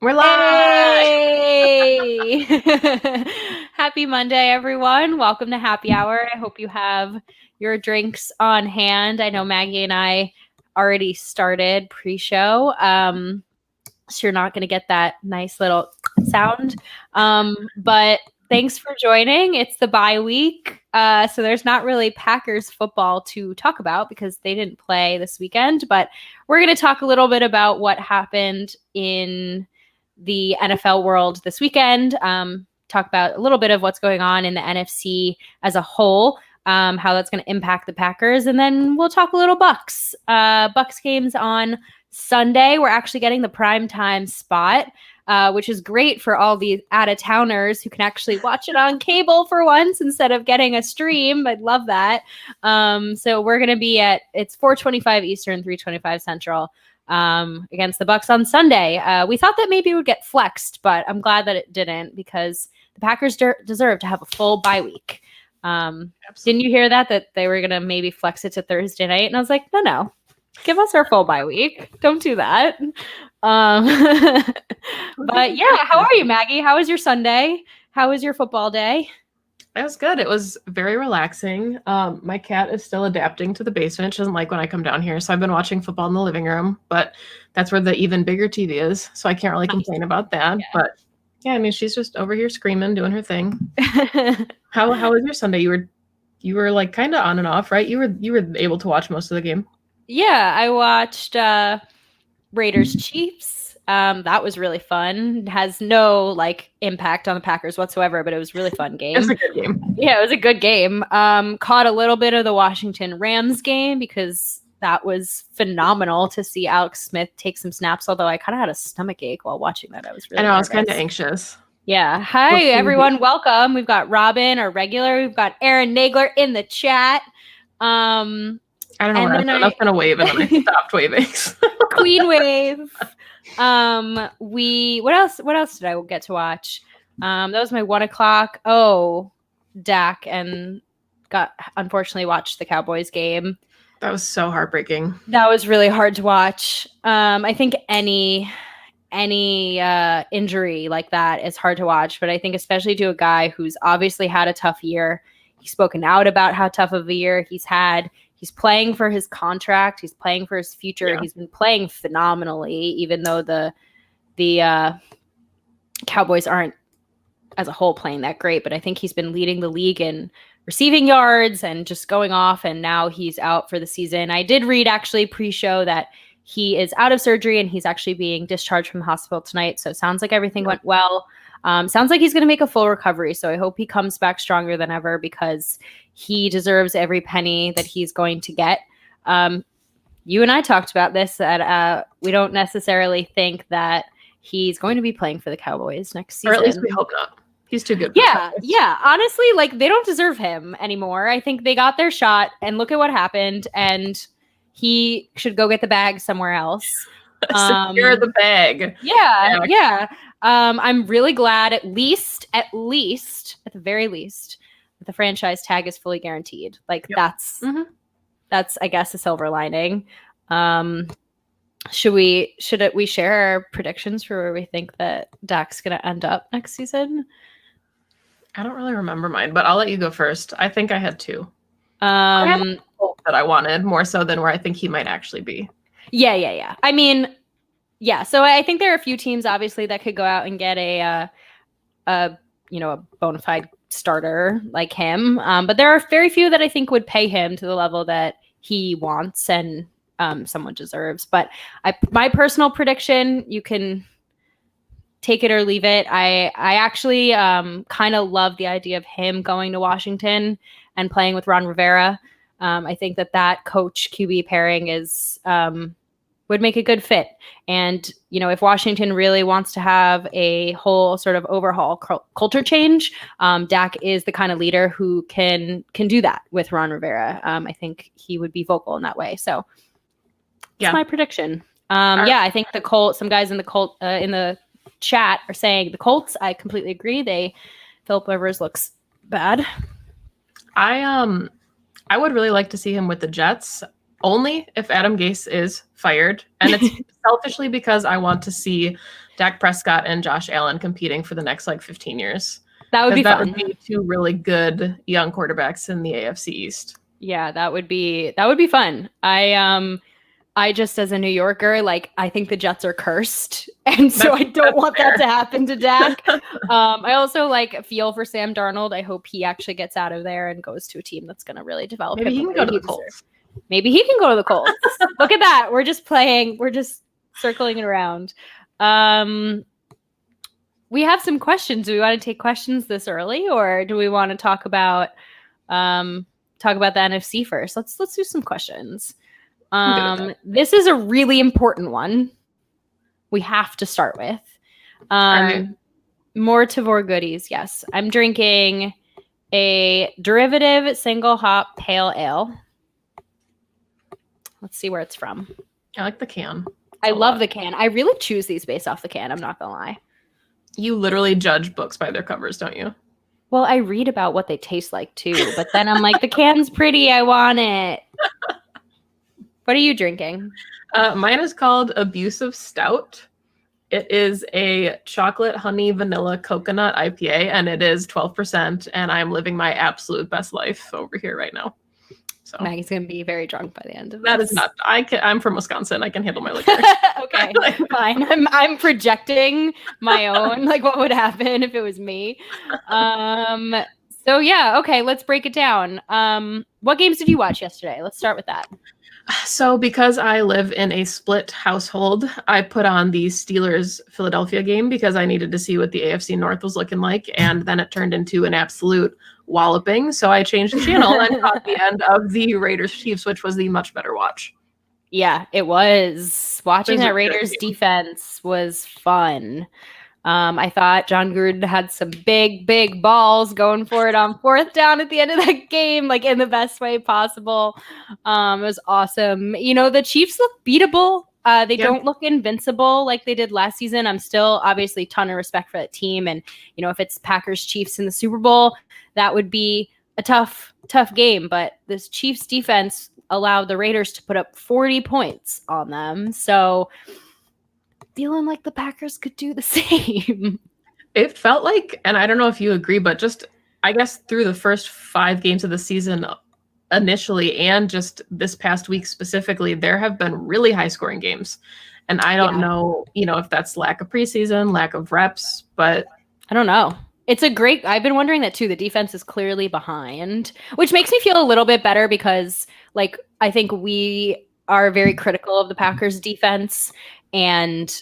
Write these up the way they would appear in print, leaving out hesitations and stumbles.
We're live. Hey! Happy Monday, everyone. Welcome to Happy Hour. I hope you have your drinks on hand. I know Maggie and I already started pre-show, so you're not going to get that nice little sound. But thanks for joining. It's the bye week, so there's not really Packers football to talk about because they didn't play this weekend. But we're going to talk a little bit about what happened in the NFL world this weekend, talk about a little bit of what's going on in the NFC as a whole, how that's going to impact the Packers, and then we'll talk a little Bucs. Bucs games on Sunday. We're actually getting the primetime spot, which is great for all the out-of-towners who can actually watch it on cable for once instead of getting a stream. I'd love that. So we're going to be it's 4:25 Eastern, 3:25 Central. Against the Bucs on Sunday. We thought that maybe it would get flexed, but I'm glad that it didn't because the Packers deserve to have a full bye week. Didn't you hear that they were going to maybe flex it to Thursday night? And I was like, no, give us our full bye week. Don't do that. But yeah, how are you, Maggie? How was your Sunday? How was your football day? It was good. It was very relaxing. My cat is still adapting to the basement. She doesn't like when I come down here. So I've been watching football in the living room, but that's where the even bigger TV is. So I can't really complain about that. Yeah. But yeah, I mean, she's just over here screaming, doing her thing. How was your Sunday? You were like kind of on and off, right? You were able to watch most of the game. Yeah, I watched Raiders Chiefs. That was really fun. It has no impact on the Packers whatsoever, but it was a really fun game. It was a good game. Yeah, it was a good game. Caught a little bit of the Washington Rams game because that was phenomenal to see Alex Smith take some snaps, although I kind of had a stomach ache while watching that. I was kind of anxious. Yeah. Hi, everyone. Welcome. We've got Robin, our regular. We've got Aaron Nagler in the chat. I don't know what I was going to wave, and then I stopped waving. Queen wave. What else did I get to watch? That was my 1:00. Oh, Dak and unfortunately watched the Cowboys game. That was so heartbreaking. That was really hard to watch. I think any injury like that is hard to watch, but I think especially to a guy who's obviously had a tough year. He's spoken out about how tough of a year he's had. He's playing for his contract. He's playing for his future. Yeah. He's been playing phenomenally, even though the Cowboys aren't as a whole playing that great. But I think he's been leading the league in receiving yards and just going off. And now he's out for the season. I did read actually pre-show that he is out of surgery and he's actually being discharged from the hospital tonight. So it sounds like everything went well. Sounds like he's going to make a full recovery. So I hope he comes back stronger than ever because he deserves every penny that he's going to get. You and I talked about this, that we don't necessarily think that he's going to be playing for the Cowboys next season. Or at least we hope not. He's too good. Yeah. Honestly, they don't deserve him anymore. I think they got their shot and look at what happened. And he should go get the bag somewhere else. Secure the bag. Yeah. I'm really glad at the very least, that the franchise tag is fully guaranteed. That's I guess a silver lining. Should we share our predictions for where we think that Dak's going to end up next season? I don't really remember mine, but I'll let you go first. I think I had two. I had a hope that I wanted more so than where I think he might actually be. Yeah. I mean, yeah. So I think there are a few teams, obviously, that could go out and get a bona fide starter like him. But there are very few that I think would pay him to the level that he wants and someone deserves. But my personal prediction, you can take it or leave it. I actually kind of love the idea of him going to Washington and playing with Ron Rivera. I think that coach QB pairing is would make a good fit. And, if Washington really wants to have a whole sort of overhaul culture change, Dak is the kind of leader who can do that with Ron Rivera. I think he would be vocal in that way. So that's my prediction. I think the Colts, some guys in the chat are saying the Colts. I completely agree. Philip Rivers looks bad. I would really like to see him with the Jets. Only if Adam Gase is fired. And it's selfishly because I want to see Dak Prescott and Josh Allen competing for the next like 15 years. That would be that fun. would be two really good young quarterbacks in the AFC East. Yeah, that would be fun. I just, as a New Yorker, like, I think the Jets are cursed, and so I don't want that to happen to Dak. I also like feel for Sam Darnold. I hope he actually gets out of there and goes to a team that's going to really develop Maybe him. he can go to the Colts. Maybe he can go to the Colts. Look at that. We're just circling it around. We have some questions. Do we want to take questions this early, or do we want to talk about the NFC first? Let's do some questions. This is a really important one. We have to start with. More Tavour goodies. Yes, I'm drinking a derivative single hop pale ale. Let's see where it's from. I like the can. I love the can. I really choose these based off the can. I'm not gonna lie. You literally judge books by their covers, don't you? Well, I read about what they taste like too, but then I'm like, the can's pretty. I want it. What are you drinking? Mine is called Abusive Stout. It is a chocolate, honey, vanilla, coconut IPA, and it is 12%, and I'm living my absolute best life over here right now. So Maggie's going to be very drunk by the end of this. That is not. I'm from Wisconsin. I can handle my liquor. Okay, fine. I'm projecting my own, like what would happen if it was me. So yeah, okay, let's break it down. What games did you watch yesterday? Let's start with that. So because I live in a split household, I put on the Steelers-Philadelphia game because I needed to see what the AFC North was looking like, and then it turned into an absolute walloping. So I changed the channel and caught the end of the Raiders-Chiefs, which was the much better watch. Yeah, it was. Watching that Raiders defense was fun. I thought John Gruden had some big balls going for it on fourth down at the end of that game, like in the best way possible. It was awesome. You know, the Chiefs look beatable. They don't look invincible like they did last season. I'm still obviously a ton of respect for that team. And, you know, if it's Packers Chiefs in the Super Bowl, that would be a tough game. But this Chiefs defense allowed the Raiders to put up 40 points on them. So feeling like the Packers could do the same. It felt like, and I don't know if you agree, but just, I guess through the first 5 games of the season initially, and just this past week specifically, there have been really high scoring games. And I don't know, you know, if that's lack of preseason, lack of reps, but I don't know. I've been wondering that too. The defense is clearly behind, which makes me feel a little bit better because, like, I think we are very critical of the Packers defense, and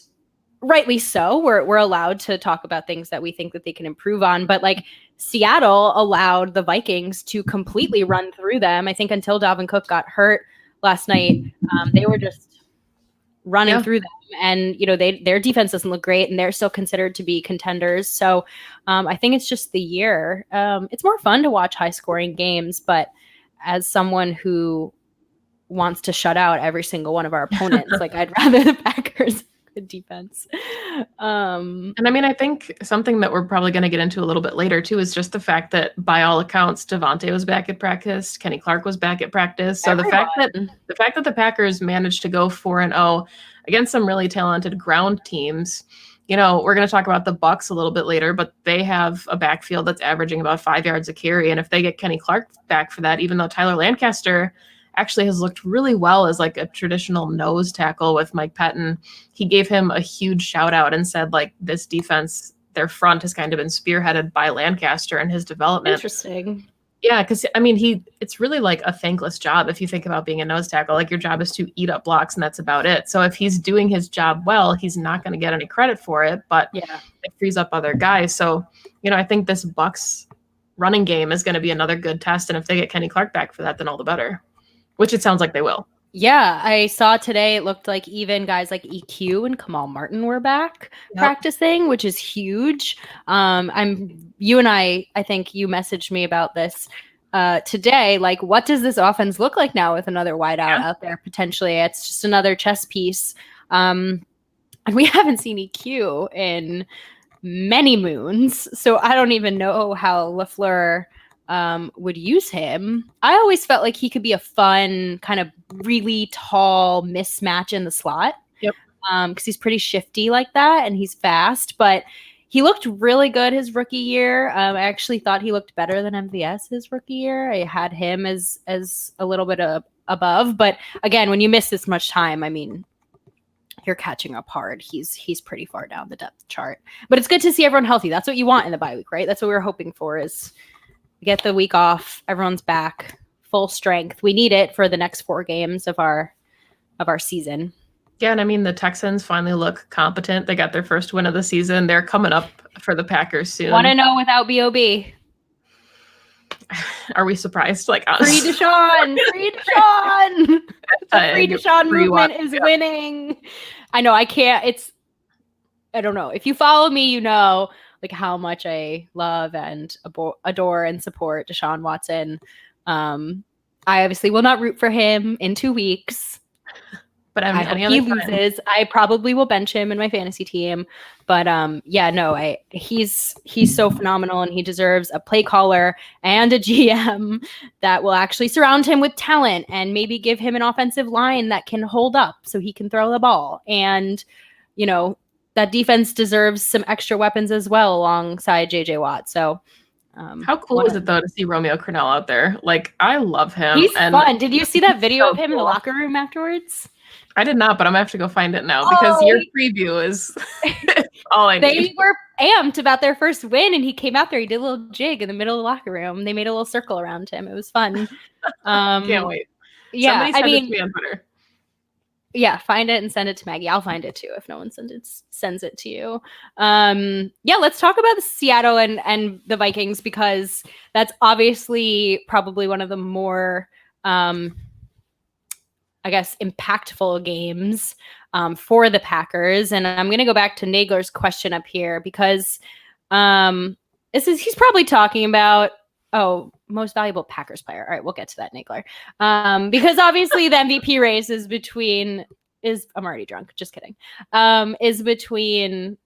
rightly so. We're allowed to talk about things that we think that they can improve on, but like Seattle allowed the Vikings to completely run through them. I think until Dalvin Cook got hurt last night, they were just running through them, and you know their defense doesn't look great, and they're still considered to be contenders. So I think it's just the year. It's more fun to watch high scoring games, but as someone who wants to shut out every single one of our opponents, like I'd rather the Packers good defense. And I mean, I think something that we're probably going to get into a little bit later too is just the fact that by all accounts, Devontae was back at practice, Kenny Clark was back at practice. So the fact that the Packers managed to go 4-0 against some really talented ground teams, you know, we're going to talk about the Bucs a little bit later, but they have a backfield that's averaging about 5 yards a carry. And if they get Kenny Clark back for that, even though Tyler Lancaster actually has looked really well as like a traditional nose tackle with Mike Pettin, he gave him a huge shout out and said like this defense, their front has kind of been spearheaded by Lancaster and his development. Interesting. Yeah, because I mean, it's really like a thankless job if you think about being a nose tackle. Like your job is to eat up blocks and that's about it. So if he's doing his job well, he's not going to get any credit for it, but it frees up other guys. So, you know, I think this Bucs running game is going to be another good test. And if they get Kenny Clark back for that, then all the better. Which it sounds like they will. Yeah, I saw today it looked like even guys like EQ and Kamal Martin were back practicing, which is huge. You and I think you messaged me about this today. Like, what does this offense look like now with another wideout out there potentially? It's just another chess piece. And we haven't seen EQ in many moons, so I don't even know how LaFleur would use him. I always felt like he could be a fun kind of really tall mismatch in the slot. Yep. because he's pretty shifty like that, and he's fast. But he looked really good his rookie year. I actually thought he looked better than MVS his rookie year. I had him as a little bit above. But again, when you miss this much time, I mean, you're catching up hard. He's pretty far down the depth chart. But it's good to see everyone healthy. That's what you want in the bye week, right? That's what we were hoping for, is get the week off. Everyone's back, full strength. We need it for the next 4 games of our season. Yeah, and I mean, the Texans finally look competent. They got their first win of the season. They're coming up for the Packers soon. Want to know without B.O.B.? Are we surprised? Like, Free Deshaun! Free Deshaun! The free Deshaun movement is winning. I know, I can't. I don't know. If you follow me, you know like how much I love and adore and support Deshaun Watson. I obviously will not root for him in 2 weeks. But I hope he loses. I probably will bench him in my fantasy team. But he's so phenomenal, and he deserves a play caller and a GM that will actually surround him with talent and maybe give him an offensive line that can hold up so he can throw the ball. And, you know, that defense deserves some extra weapons as well alongside JJ Watt. So how cool is it though to see Romeo Crennel out there? Like, I love him. He's fun. Did you see that video of him in the locker room afterwards? I did not, but I'm gonna have to go find it now because your preview is all I need. They were amped about their first win, and he came out there. He did a little jig in the middle of the locker room. They made a little circle around him. It was fun. Can't wait. Yeah, Somebody send it to me on Twitter. Yeah, find it and send it to Maggie. I'll find it too if no one sends it to you. Let's talk about the Seattle and the Vikings, because that's obviously probably one of the more impactful games for the Packers. And I'm going to go back to Nagler's question up here, because he's probably talking about, most valuable Packers player. All right, we'll get to that, Nagler. Because obviously the MVP race I'm already drunk, just kidding. Is between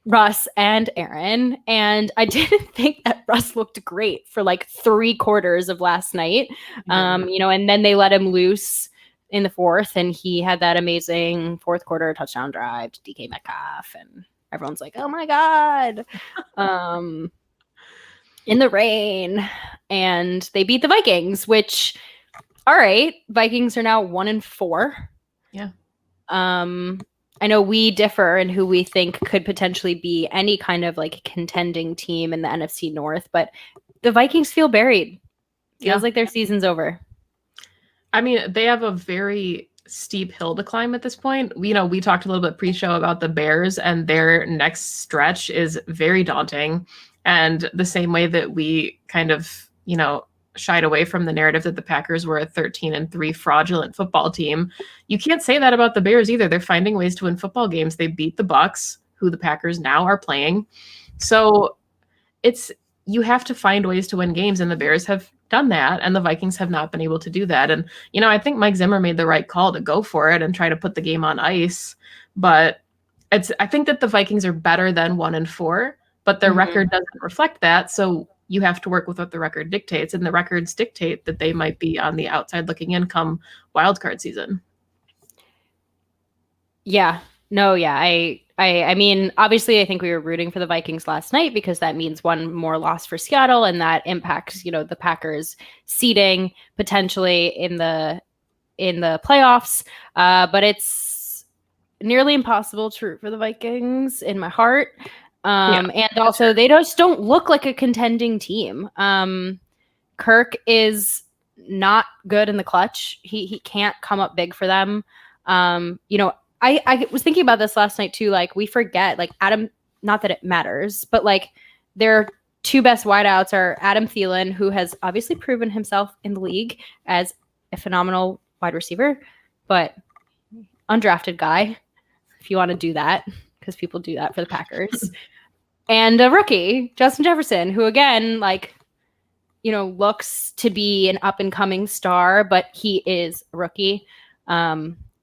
Russ and Aaron. And I didn't think that Russ looked great for like 3 quarters of last night. And then they let him loose in the 4th, and he had that amazing 4th quarter touchdown drive to DK Metcalf, and everyone's like, oh my God, in the rain. And they beat the Vikings, which, all right, Vikings are now 1-4. Yeah. I know we differ in who we think could potentially be any kind of like contending team in the NFC North, but the Vikings feel buried. Feels like their season's over. I mean, they have a very steep hill to climb at this point. We talked a little bit pre-show about the Bears, and their next stretch is very daunting. And the same way that we kind of, shied away from the narrative that the Packers were a 13-3 fraudulent football team, you can't say that about the Bears either. They're finding ways to win football games. They beat the Bucs, who the Packers now are playing. So you have to find ways to win games, and the Bears have done that, and the Vikings have not been able to do that. And, I think Mike Zimmer made the right call to go for it and try to put the game on ice. But I think that the Vikings are better than 1-4, but their record doesn't reflect that. So you have to work with what the record dictates, and the records dictate that they might be on the outside looking in come wildcard season. Yeah. No, yeah. I mean, obviously, I think we were rooting for the Vikings last night because that means one more loss for Seattle, and that impacts, the Packers seeding potentially in the playoffs. But it's nearly impossible to root for the Vikings in my heart. And also they just don't look like a contending team. Kirk is not good in the clutch. He can't come up big for them. I was thinking about this last night too. Like, we forget, like, Adam, not that it matters, but like their 2 best wideouts are Adam Thielen, who has obviously proven himself in the league as a phenomenal wide receiver, but undrafted guy, if you want to do that, because people do that for the Packers. And a rookie, Justin Jefferson, who again, looks to be an up and coming star, but he is a rookie.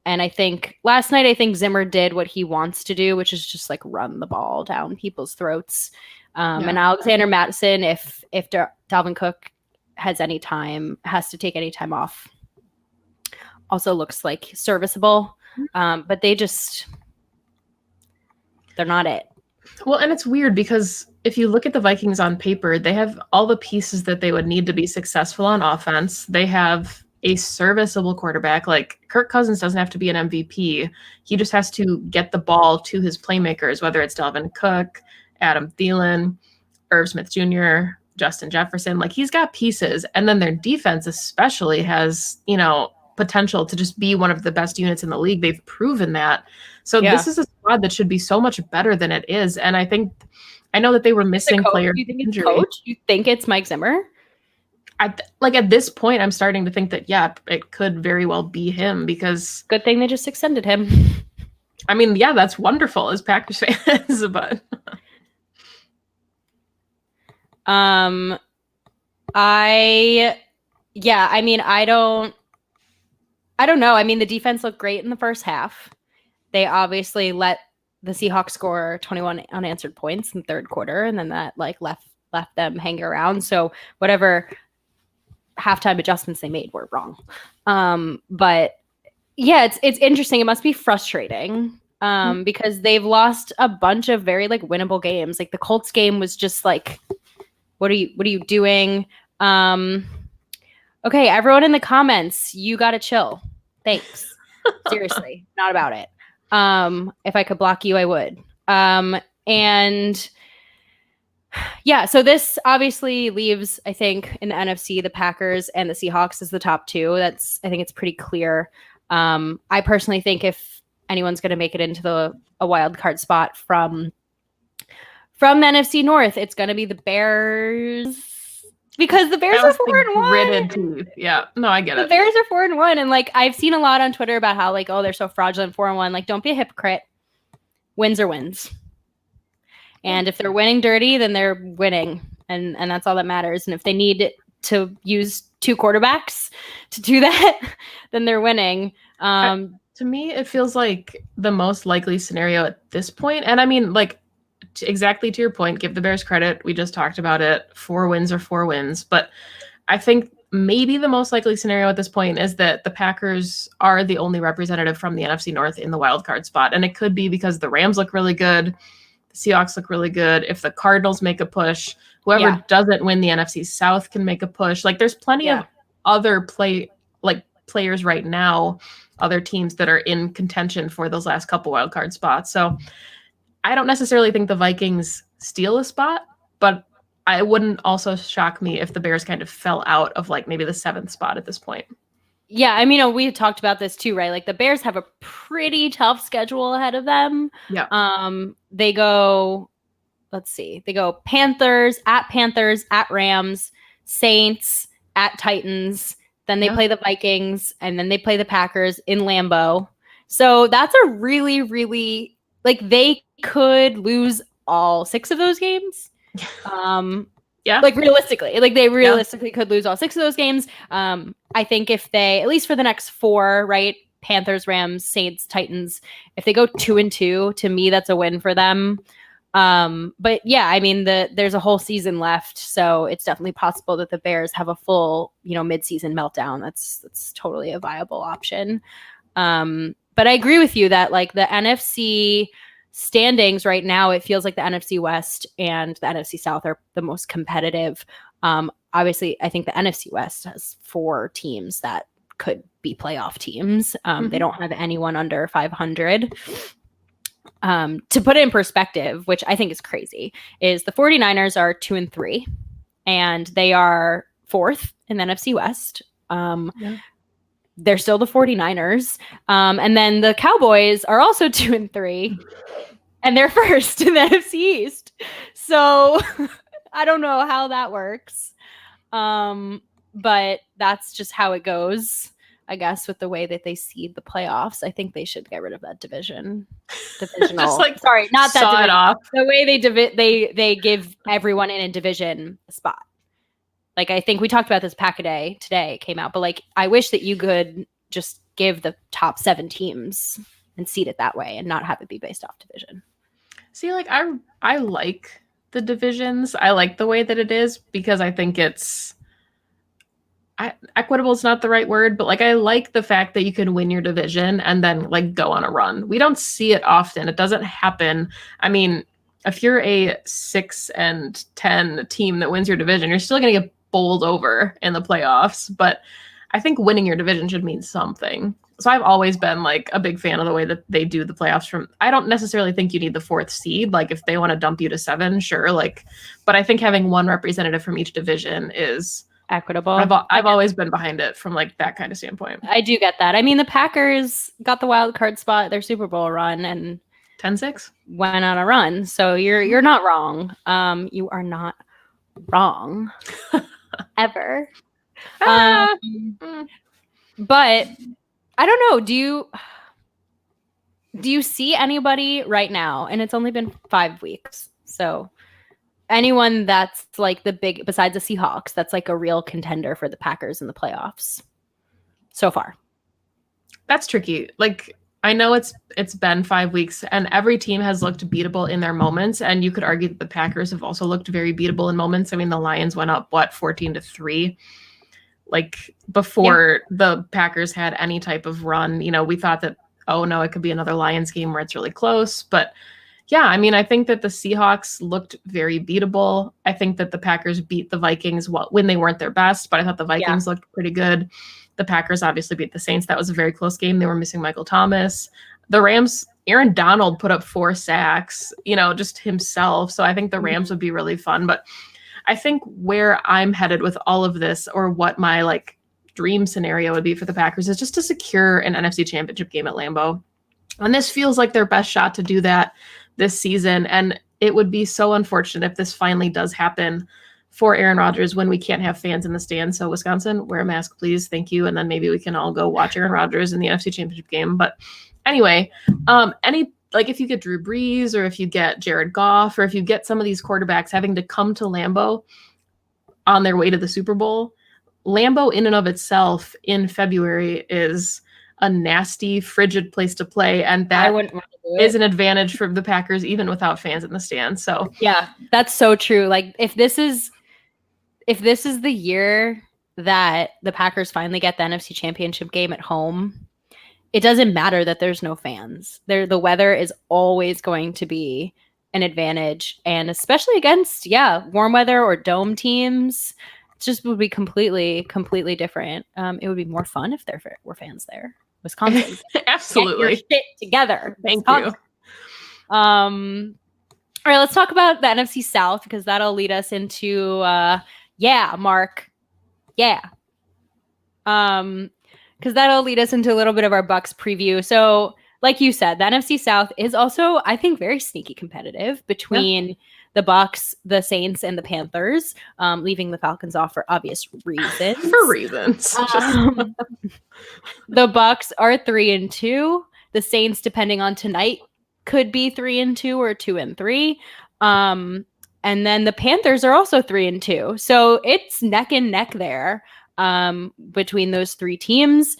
And I think last night, Zimmer did what he wants to do, which is just like run the ball down people's throats. And Alexander Mattison, if Dalvin Cook has to take any time off also looks like serviceable. But they're not it. Well, and it's weird because if you look at the Vikings on paper, they have all the pieces that they would need to be successful on offense. They have a serviceable quarterback. Like Kirk Cousins doesn't have to be an MVP. He just has to get the ball to his playmakers, whether it's Dalvin Cook, Adam Thielen, Irv Smith Jr., Justin Jefferson. Like he's got pieces. And then their defense especially has, potential to just be one of the best units in the league. They've proven that. So This is a squad that should be so much better than it is. And I know that they were missing players. Do you think it's coach? Do you think it's Mike Zimmer? At this point, I'm starting to think that, yeah, it could very well be him because... Good thing they just extended him. I mean, yeah, that's wonderful as Packers fans, but... I don't know. I mean, the defense looked great in the first half. They obviously let the Seahawks score 21 unanswered points in the third quarter, and then that left them hanging around. So whatever halftime adjustments they made were wrong. But yeah, it's interesting. It must be frustrating because they've lost a bunch of very winnable games. Like the Colts game was just like, what are you doing? Okay, everyone in the comments, you gotta chill. Thanks. Seriously, not about it. If I could block you, I would. And yeah, so this obviously leaves, I think, in the NFC, the Packers and the Seahawks as the top two. I think it's pretty clear. I personally think if anyone's going to make it into a wild card spot from the NFC North, it's going to be the Bears. Because the Bears are 4-1. Yeah, no, I get it. The Bears are 4-1, and I've seen a lot on Twitter about how they're so fraudulent 4-1. Don't be a hypocrite. Wins are wins, and if they're winning dirty, then they're winning, and that's all that matters. And if they need to use two quarterbacks to do that, then they're winning. To me, it feels like the most likely scenario at this point, and I mean, exactly to your point, give the Bears credit. We just talked about it. 4 wins are 4 wins. But I think maybe the most likely scenario at this point is that the Packers are the only representative from the NFC North in the wild card spot. And it could be because the Rams look really good. The Seahawks look really good. If the Cardinals make a push, whoever doesn't win the NFC South can make a push. There's plenty of other players right now, other teams that are in contention for those last couple wild card spots. So I don't necessarily think the Vikings steal a spot, but it wouldn't also shock me if the Bears kind of fell out of maybe the 7th spot at this point. Yeah, I mean, we talked about this too, right? The Bears have a pretty tough schedule ahead of them. Yeah. They go, let's see, they go Panthers, at Rams, Saints, at Titans. Then they play the Vikings, and then they play the Packers in Lambeau. So that's a really, really, they could lose all 6 of those games. Realistically, they realistically could lose all 6 of those games. I think if they, at least for the next 4, right? Panthers, Rams, Saints, Titans, if they go 2-2, to me, that's a win for them. But yeah, I mean, there's a whole season left, so it's definitely possible that the Bears have a full, mid-season meltdown. That's totally a viable option. But I agree with you that the NFC standings right now, it feels like the NFC West and the NFC South are the most competitive. Obviously, I think the NFC West has 4 teams that could be playoff teams. They don't have anyone under 500. To put it in perspective, which I think is crazy, is the 49ers are 2-3, and they are 4th in the NFC West. They're still the 49ers. And then the Cowboys are also 2-3, and they're 1st in the NFC East. So I don't know how that works. But that's just how it goes, I guess, with the way that they seed the playoffs. I think they should get rid of that divisional. Just sorry, not that division. Off. The way they give everyone in a division a spot. I think we talked about this pack a day today, it came out, but I wish that you could just give the top 7 teams and seed it that way and not have it be based off division. See, I like the divisions. I like the way that it is because I think equitable is not the right word, but like I like the fact that you can win your division and then like go on a run. We don't see it often. It doesn't happen. I mean, if you're a 6-10 team that wins your division, you're still going to get bowled over in the playoffs. But I think winning your division should mean something. So I've always been like a big fan of the way that they do the playoffs. I don't necessarily think you need the 4th seed. Like if they want to dump you to 7, sure. Like, but I think having one representative from each division is equitable. I've always been behind it from like that kind of standpoint. I do get that. I mean, the Packers got the wild card spot their Super Bowl run and 10-6 went on a run. So you're not wrong. You are not wrong ever. But I don't know. Do you see anybody right now? And it's only been 5 weeks. So anyone that's like the big, besides the Seahawks, that's like a real contender for the Packers in the playoffs so far? That's tricky. Like, I know it's been 5 weeks and every team has looked beatable in their moments. And you could argue that the Packers have also looked very beatable in moments. I mean, the Lions went up, 14-3. Like before the Packers had any type of run, we thought that, oh no, it could be another Lions game where it's really close. But yeah, I mean, I think that the Seahawks looked very beatable. I think that the Packers beat the Vikings when they weren't their best, but I thought the Vikings looked pretty good. The Packers obviously beat the Saints. That was a very close game. They were missing Michael Thomas. The Rams, Aaron Donald put up 4 sacks, just himself. So I think the Rams would be really fun. But I think where I'm headed with all of this, or what my like dream scenario would be for the Packers, is just to secure an NFC Championship game at Lambeau. And this feels like their best shot to do that this season. And it would be so unfortunate if this finally does happen for Aaron Rodgers when we can't have fans in the stands. So Wisconsin, wear a mask, please. Thank you. And then maybe we can all go watch Aaron Rodgers in the NFC Championship game. But anyway, if you get Drew Brees, or if you get Jared Goff, or if you get some of these quarterbacks having to come to Lambeau on their way to the Super Bowl, Lambeau in and of itself in February is a nasty, frigid place to play. And that is an advantage for the Packers, even without fans in the stands. So yeah, that's so true. Like if this is the year that the Packers finally get the NFC Championship game at home, it doesn't matter that there's no fans. The weather is always going to be an advantage. And especially against, warm weather or dome teams, it just would be completely, completely different. It would be more fun if there were fans there. Wisconsin. Absolutely. Get your shit together. Thank you. All right, let's talk about the NFC South, because that'll lead us into, Mark. Yeah. Because that'll lead us into a little bit of our Bucs preview. So, like you said, the NFC South is also, I think, very sneaky competitive between the Bucs, the Saints, and the Panthers, leaving the Falcons off for obvious reasons. The Bucs are 3-2. The Saints, depending on tonight, could be 3-2 or 2-3. And then the Panthers are also 3-2. So it's neck and neck there. Between those 3 teams.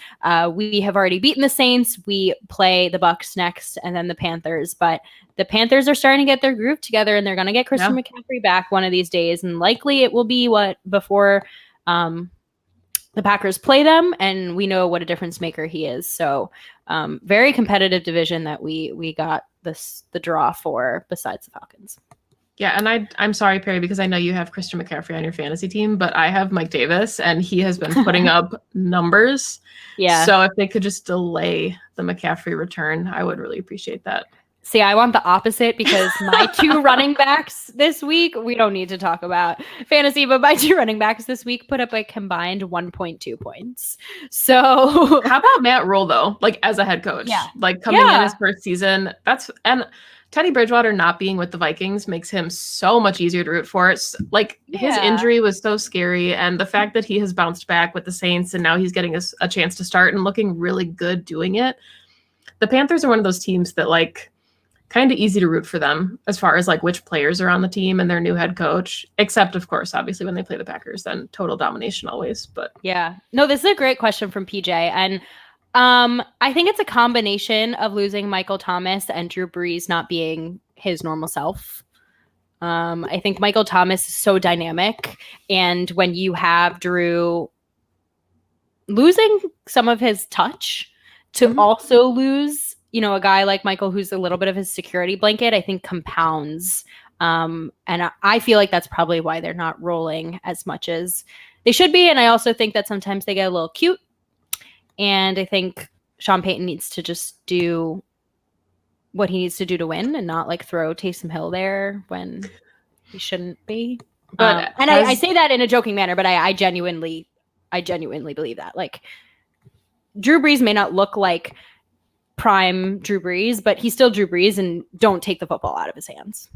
We have already beaten the Saints. We play the Bucs next, and then the Panthers. But the Panthers are starting to get their groove together, and they're going to get Christian McCaffrey back one of these days. And likely it will be before the Packers play them, and we know what a difference maker he is. So very competitive division that we got the draw for, besides the Falcons. Yeah, and I'm sorry, Perri, because I know you have Christian McCaffrey on your fantasy team, but I have Mike Davis, and he has been putting up numbers. Yeah. So if they could just delay the McCaffrey return, I would really appreciate that. See, I want the opposite, because my 2 running backs this week, we don't need to talk about fantasy, but my 2 running backs this week put up a combined 1.2 points. So how about Matt Rule, though? Like, as a head coach, like coming in his first season, and Teddy Bridgewater not being with the Vikings makes him so much easier to root for. It's like his injury was so scary, and the fact that he has bounced back with the Saints and now he's getting a chance to start and looking really good doing it. The Panthers are one of those teams that like kind of easy to root for them as far as like which players are on the team and their new head coach, except of course, obviously when they play the Packers, then total domination always. But yeah, no, this is a great question from PJ. And I think it's a combination of losing Michael Thomas and Drew Brees not being his normal self. I think Michael Thomas is so dynamic, and when you have Drew losing some of his touch to also lose, a guy like Michael, who's a little bit of his security blanket, I think compounds. And I feel like that's probably why they're not rolling as much as they should be. And I also think that sometimes they get a little cute. And I think Sean Payton needs to just do what he needs to do to win and not like throw Taysom Hill there when he shouldn't be. But I say that in a joking manner, but I genuinely believe that. Like, Drew Brees may not look like prime Drew Brees, but he's still Drew Brees, and don't take the football out of his hands.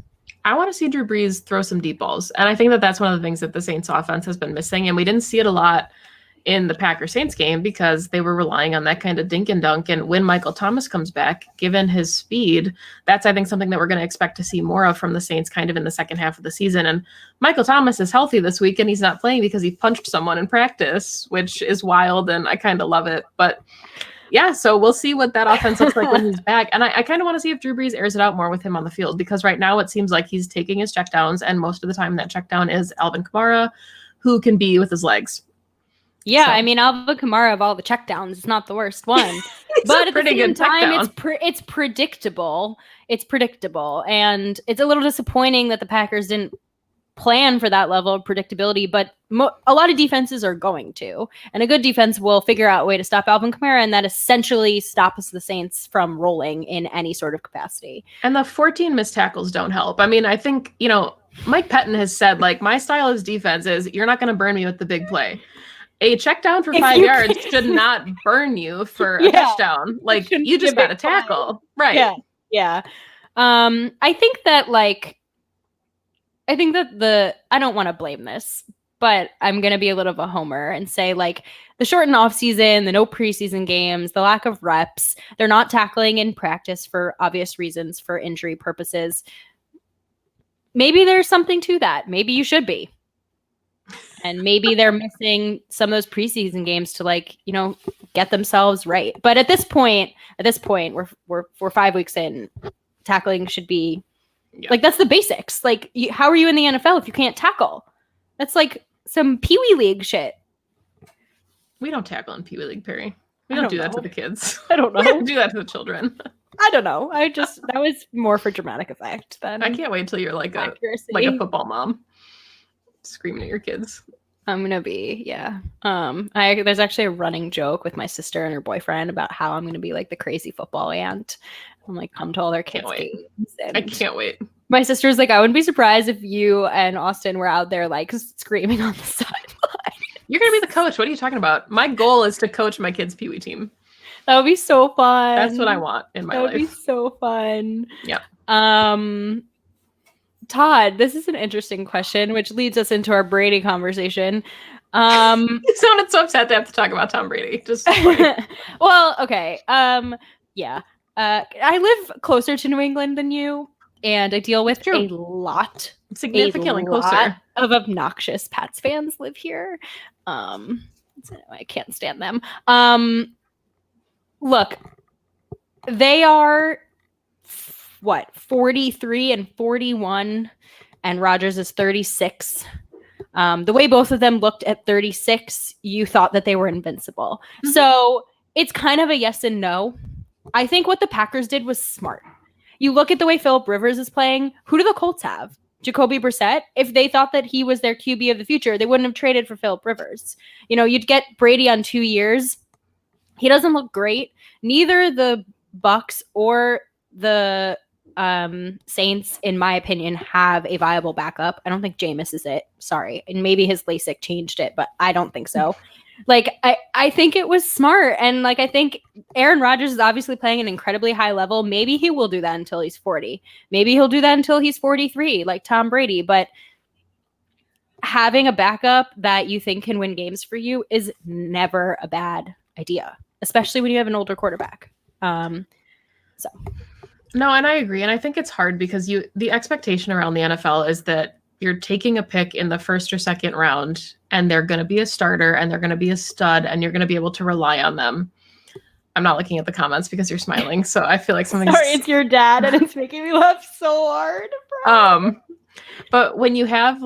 I want to see Drew Brees throw some deep balls. And I think that that's one of the things that the Saints offense has been missing. And we didn't see it a lot in the Packers-Saints game because they were relying on that kind of dink and dunk. And when Michael Thomas comes back, given his speed, that's, I think, something that we're going to expect to see more of from the Saints kind of in the second half of the season. And Michael Thomas is healthy this week, and he's not playing because he punched someone in practice, which is wild, and I kind of love it. But yeah, so we'll see what that offense looks like when he's back. And I kind of want to see if Drew Brees airs it out more with him on the field, because right now it seems like he's taking his checkdowns, and most of the time that checkdown is Alvin Kamara, who can be with his legs. Yeah, so. I mean, Alvin Kamara of all the checkdowns is not the worst one. But at the same time, it's predictable. It's predictable. And it's a little disappointing that the Packers didn't plan for that level of predictability, but a lot of defenses are going to. And a good defense will figure out a way to stop Alvin Kamara, and that essentially stops the Saints from rolling in any sort of capacity. And the 14 missed tackles don't help. I mean, I think, Mike Pettin has said, like, my style as defense is you're not going to burn me with the big play. A check down for 5 yards should not burn you for a touchdown. Like, you just got to tackle. Right. Yeah. I think that I don't want to blame this, but I'm going to be a little of a homer and say, like, the shortened off season, the no preseason games, the lack of reps, they're not tackling in practice for obvious reasons, for injury purposes. Maybe there's something to that. Maybe you should be. And maybe they're missing some of those preseason games to get themselves right. But at this point, we're 5 weeks in. Tackling should be that's the basics. Like, how are you in the NFL if you can't tackle? That's like some Pee Wee League shit. We don't tackle in Pee Wee League, Perri. We don't do that to the kids. I don't know. We don't do that to the children. I don't know. That was more for dramatic effect than I can't wait till you're like a football mom. Screaming at your kids. I'm gonna be, there's actually a running joke with my sister and her boyfriend about how I'm gonna be like the crazy football aunt. I'm like, come to all their kids' games. I can't wait. My sister's like, I wouldn't be surprised if you and Austin were out there like screaming on the sideline. You're gonna be the coach. What are you talking about? My goal is to coach my kids' Pee Wee team. That would be so fun. That's what I want in my life. That would be so fun. Yeah. Todd, this is an interesting question, which leads us into our Brady conversation. You sounded so upset to have to talk about Tom Brady. Just well, okay. I live closer to New England than you, and I deal with significantly closer of obnoxious Pats fans live here. So I can't stand them. Look, they are 43 and 41, and Rodgers is 36. The way both of them looked at 36, you thought that they were invincible. Mm-hmm. So it's kind of a yes and no. I think what the Packers did was smart. You look at the way Phillip Rivers is playing. Who do the Colts have? Jacoby Brissett? If they thought that he was their QB of the future, they wouldn't have traded for Phillip Rivers. You'd get Brady on 2 years. He doesn't look great. Neither the Bucs or the Saints, in my opinion, have a viable backup. I don't think Jameis is it. Sorry. And maybe his LASIK changed it, but I don't think so. I think it was smart. And I think Aaron Rodgers is obviously playing an incredibly high level. Maybe he will do that until he's 40. Maybe he'll do that until he's 43, like Tom Brady. But having a backup that you think can win games for you is never a bad idea, especially when you have an older quarterback. No, and I agree. And I think it's hard because the expectation around the NFL is that you're taking a pick in the first or second round, and they're going to be a starter, and they're going to be a stud, and you're going to be able to rely on them. I'm not looking at the comments because you're smiling, so I feel like something's... Sorry, it's your dad, and it's making me laugh so hard, bro. But when you have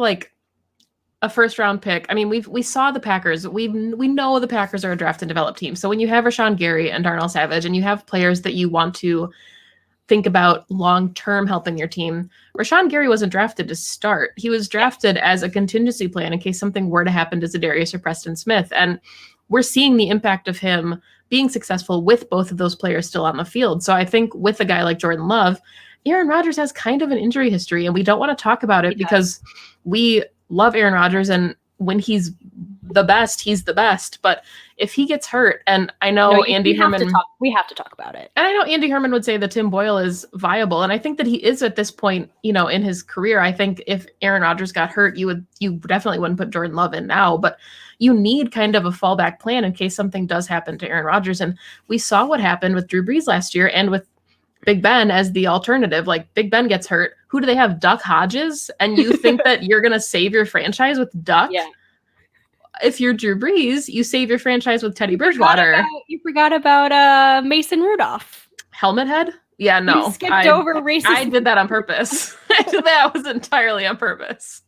a first round pick. I mean, we saw the Packers. We know the Packers are a draft and develop team. So when you have Rashawn Gary and Darnell Savage and you have players that you want to think about long-term helping your team, Rashawn Gary wasn't drafted to start. He was drafted as a contingency plan in case something were to happen to Za'Darius or Preston Smith. And we're seeing the impact of him being successful with both of those players still on the field. So I think with a guy like Jordan Love, Aaron Rodgers has kind of an injury history, and we don't want to talk about it because we love Aaron Rodgers, and when he's the best, he's the best. But if he gets hurt, and I know Andy Herman, we have to talk about it. And I know Andy Herman would say that Tim Boyle is viable, and I think that he is at this point, in his career. I think if Aaron Rodgers got hurt, you definitely wouldn't put Jordan Love in now, but you need kind of a fallback plan in case something does happen to Aaron Rodgers. And we saw what happened with Drew Brees last year and with Big Ben as the alternative. Like, Big Ben gets hurt. Who do they have? Duck Hodges? And you think that you're going to save your franchise with Duck? Yeah. If you're Drew Brees, you save your franchise with Teddy Bridgewater. You forgot about Mason Rudolph. Helmet head? Yeah, no. You skipped over racist. I did that on purpose. I did that. Was entirely on purpose.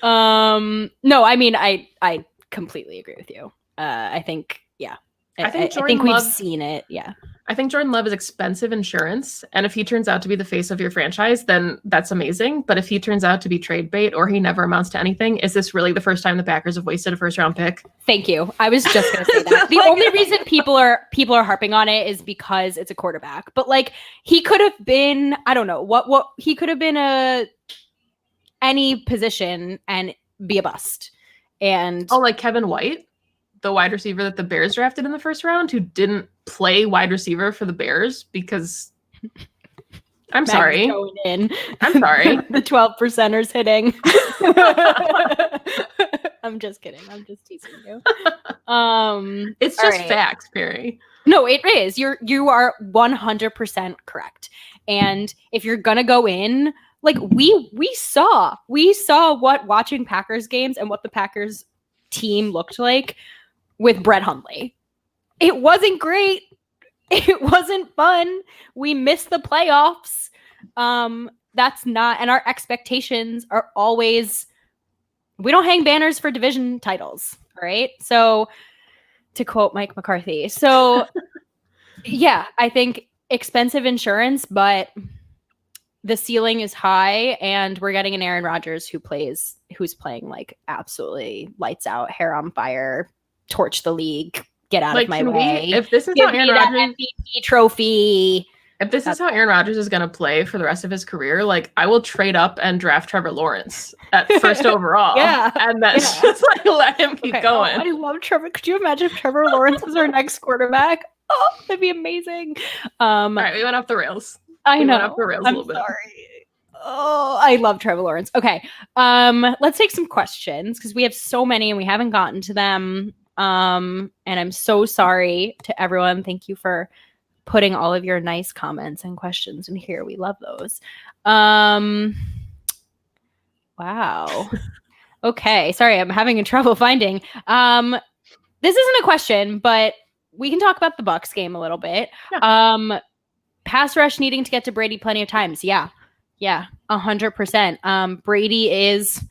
No, I mean, I completely agree with you. I think, yeah. I think we've seen it. Yeah. I think Jordan Love is expensive insurance. And if he turns out to be the face of your franchise, then that's amazing. But if he turns out to be trade bait or he never amounts to anything, is this really the first time the Packers have wasted a first round pick? Thank you. I was just going to say that. The only reason people are harping on it is because it's a quarterback. But like, he could have been, I don't know, what he could have been any position and be a bust. And like Kevin White, the wide receiver that the Bears drafted in the first round, who didn't play wide receiver for the Bears because I'm sorry. Going in. I'm sorry. The 12%ers hitting. I'm just kidding. I'm just teasing you. It's just facts, Perri. No, it is. You are 100% correct. And if you're gonna go in, like we saw what watching Packers games and what the Packers team looked like with Brett Hundley. It wasn't great. It wasn't fun. We missed the playoffs. That's not, and our expectations are always, we don't hang banners for division titles, right? So, to quote Mike McCarthy. So, yeah, I think expensive insurance, but the ceiling is high, and we're getting an Aaron Rodgers who's playing like absolutely lights out, hair on fire, torch the league, get out of my way. If this is how Aaron Rodgers MVP trophy. If this is how Aaron Rodgers is going to play for the rest of his career, like, I will trade up and draft Trevor Lawrence at first overall. Yeah. And that's just like, let him keep going. I love Trevor. Could you imagine if Trevor Lawrence was our next quarterback? Oh, that'd be amazing. All right, we went off the rails. I know. Went off the rails a little bit. Sorry. Oh, I love Trevor Lawrence. Okay. Let's take some questions because we have so many and we haven't gotten to them. And I'm so sorry to everyone. Thank you for putting all of your nice comments and questions in here. We love those. Wow. Okay. Sorry, I'm having trouble finding. This isn't a question, but we can talk about the Bucs game a little bit. Yeah. Pass rush needing to get to Brady plenty of times. Yeah. 100%. Brady is,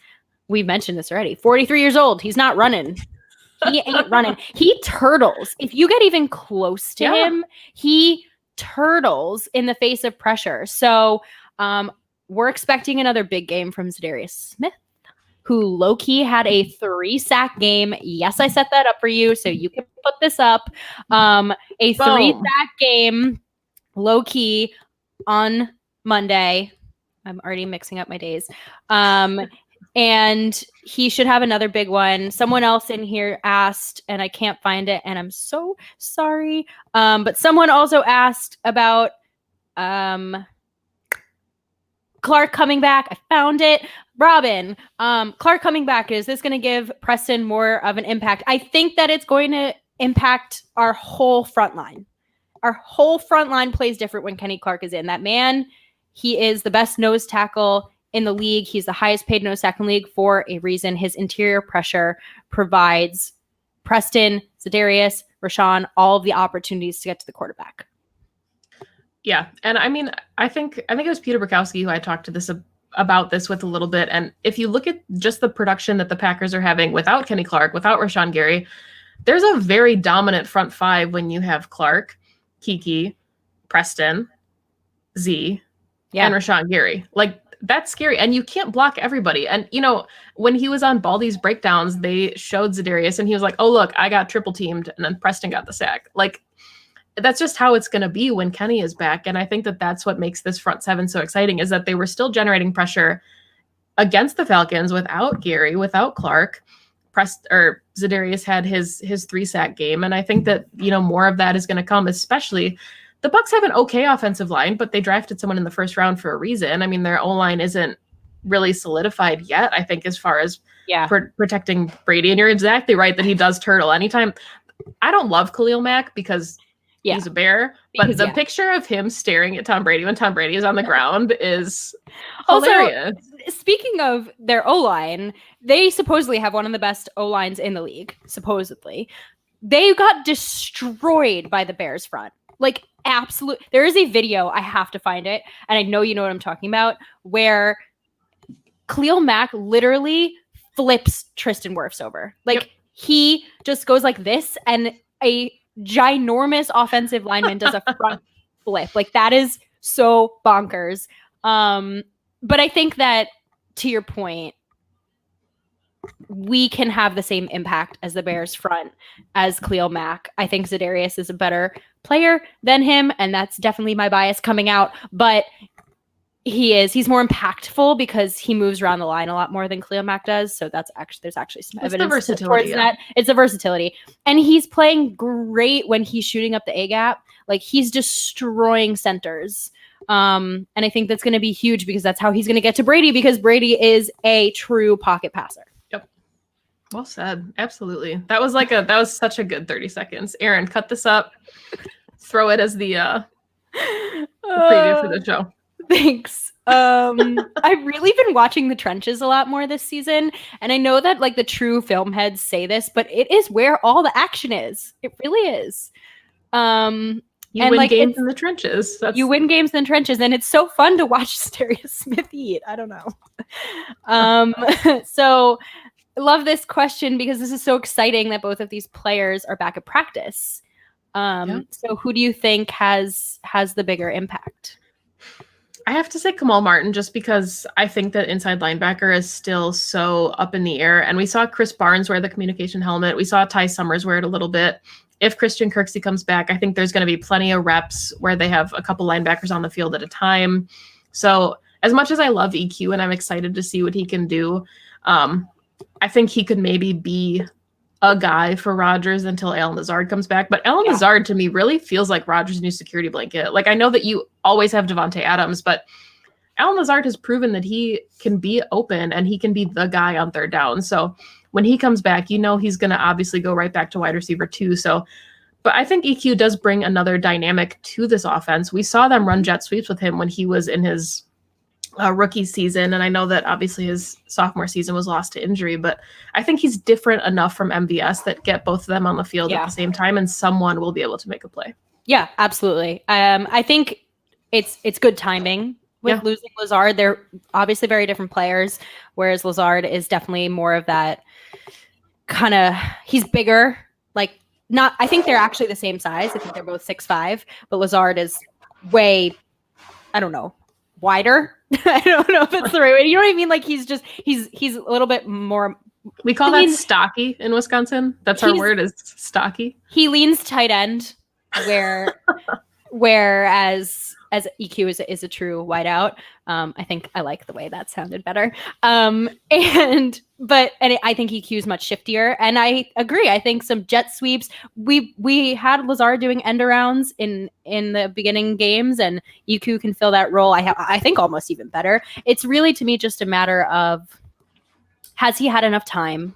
we mentioned this already, 43 years old. He's not running. He ain't running. He turtles. If you get even close to him, he turtles in the face of pressure. So we're expecting another big game from Za'Darius Smith, who low-key had a 3-sack game. Yes, I set that up for you, so you can put this up. A 3-sack game, low-key, on Monday. I'm already mixing up my days. And he should have another big one. Someone else in here asked, and I can't find it, and I'm so sorry. But someone also asked about Clark coming back. I found it. Robin, Clark coming back. Is this going to give Preston more of an impact? I think that it's going to impact our whole front line. Our whole front line plays different when Kenny Clark is in. That man, he is the best nose tackle in the league. He's the highest paid nose tackle in the league for a reason. His interior pressure provides Preston, Za'Darius, Rashawn, all of the opportunities to get to the quarterback. Yeah. And I mean, I think it was Peter Bukowski who I talked to this about this with a little bit. And if you look at just the production that the Packers are having without Kenny Clark, without Rashawn Gary, there's a very dominant front five when you have Clark, Kiki, Preston, Z, and Rashawn Gary. Like, that's scary. And you can't block everybody. And, when he was on Baldy's breakdowns, they showed Za'Darius and he was like, oh, look, I got triple teamed. And then Preston got the sack. Like, that's just how it's going to be when Kenny is back. And I think that that's what makes this front seven so exciting, is that they were still generating pressure against the Falcons without Gary, without Clark. Za'Darius had his 3-sack game. And I think that, more of that is going to come, especially the Bucs have an okay offensive line, but they drafted someone in the first round for a reason. I mean, their O-line isn't really solidified yet, I think, as far as protecting Brady. And you're exactly right that he does turtle anytime. I don't love Khalil Mack because he's a bear, but the picture of him staring at Tom Brady when Tom Brady is on the ground is hilarious. Also, speaking of their O-line, they supposedly have one of the best O-lines in the league, supposedly. They got destroyed by the Bears front. Like, absolute. There is a video, I have to find it, and I know you know what I'm talking about, where Khalil Mack literally flips Tristan Wirfs over. Like, he just goes like this, and a ginormous offensive lineman does a front flip. Like, that is so bonkers. But I think that, to your point, we can have the same impact as the Bears front as Khalil Mack. I think Za'Darius is a better player than him, and that's definitely my bias coming out. But he's more impactful because he moves around the line a lot more than Khalil Mack does. So there's actually some evidence towards that. It's a versatility, and he's playing great when he's shooting up the A gap. Like, he's destroying centers. And I think that's going to be huge because that's how he's going to get to Brady, because Brady is a true pocket passer. Well said. Absolutely. That was such a good 30 seconds. Aaron, cut this up. Throw it as the preview for the show. Thanks. I've really been watching The Trenches a lot more this season. And I know that like the true film heads say this, but it is where all the action is. It really is. You win games in the trenches. You win games in the trenches. And it's so fun to watch Darius Smith eat. I don't know. So I love this question because this is so exciting that both of these players are back at practice. So who do you think has the bigger impact? I have to say Kamal Martin, just because I think that inside linebacker is still so up in the air. And we saw Chris Barnes wear the communication helmet. We saw Ty Summers wear it a little bit. If Christian Kirksey comes back, I think there's going to be plenty of reps where they have a couple linebackers on the field at a time. So as much as I love EQ and I'm excited to see what he can do, I think he could maybe be a guy for Rodgers until Allen Lazard comes back. But Allen Lazard, to me, really feels like Rodgers' new security blanket. Like, I know that you always have Devontae Adams, but Allen Lazard has proven that he can be open and he can be the guy on third down. So when he comes back, he's going to obviously go right back to wide receiver too. So, but I think EQ does bring another dynamic to this offense. We saw them run jet sweeps with him when he was in his rookie season. And I know that obviously his sophomore season was lost to injury, but I think he's different enough from MVS that get both of them on the field at the same time, and someone will be able to make a play. Yeah, absolutely. I think it's good timing with losing Lazard. They're obviously very different players, whereas Lazard is definitely more of that kind of, he's bigger, like not, I think they're actually the same size. I think they're both 6'5", but Lazard is way, I don't know, wider. I don't know if it's the right way. You know what I mean? Like he's a little bit more. We call that stocky in Wisconsin. That's our word, is stocky. He leans tight end, whereas EQ is a true wideout. I think I like the way that sounded better. And I think EQ is much shiftier. And I agree. I think some jet sweeps. We had Lazard doing end arounds in the beginning games, and EQ can fill that role. I think almost even better. It's really, to me, just a matter of, has he had enough time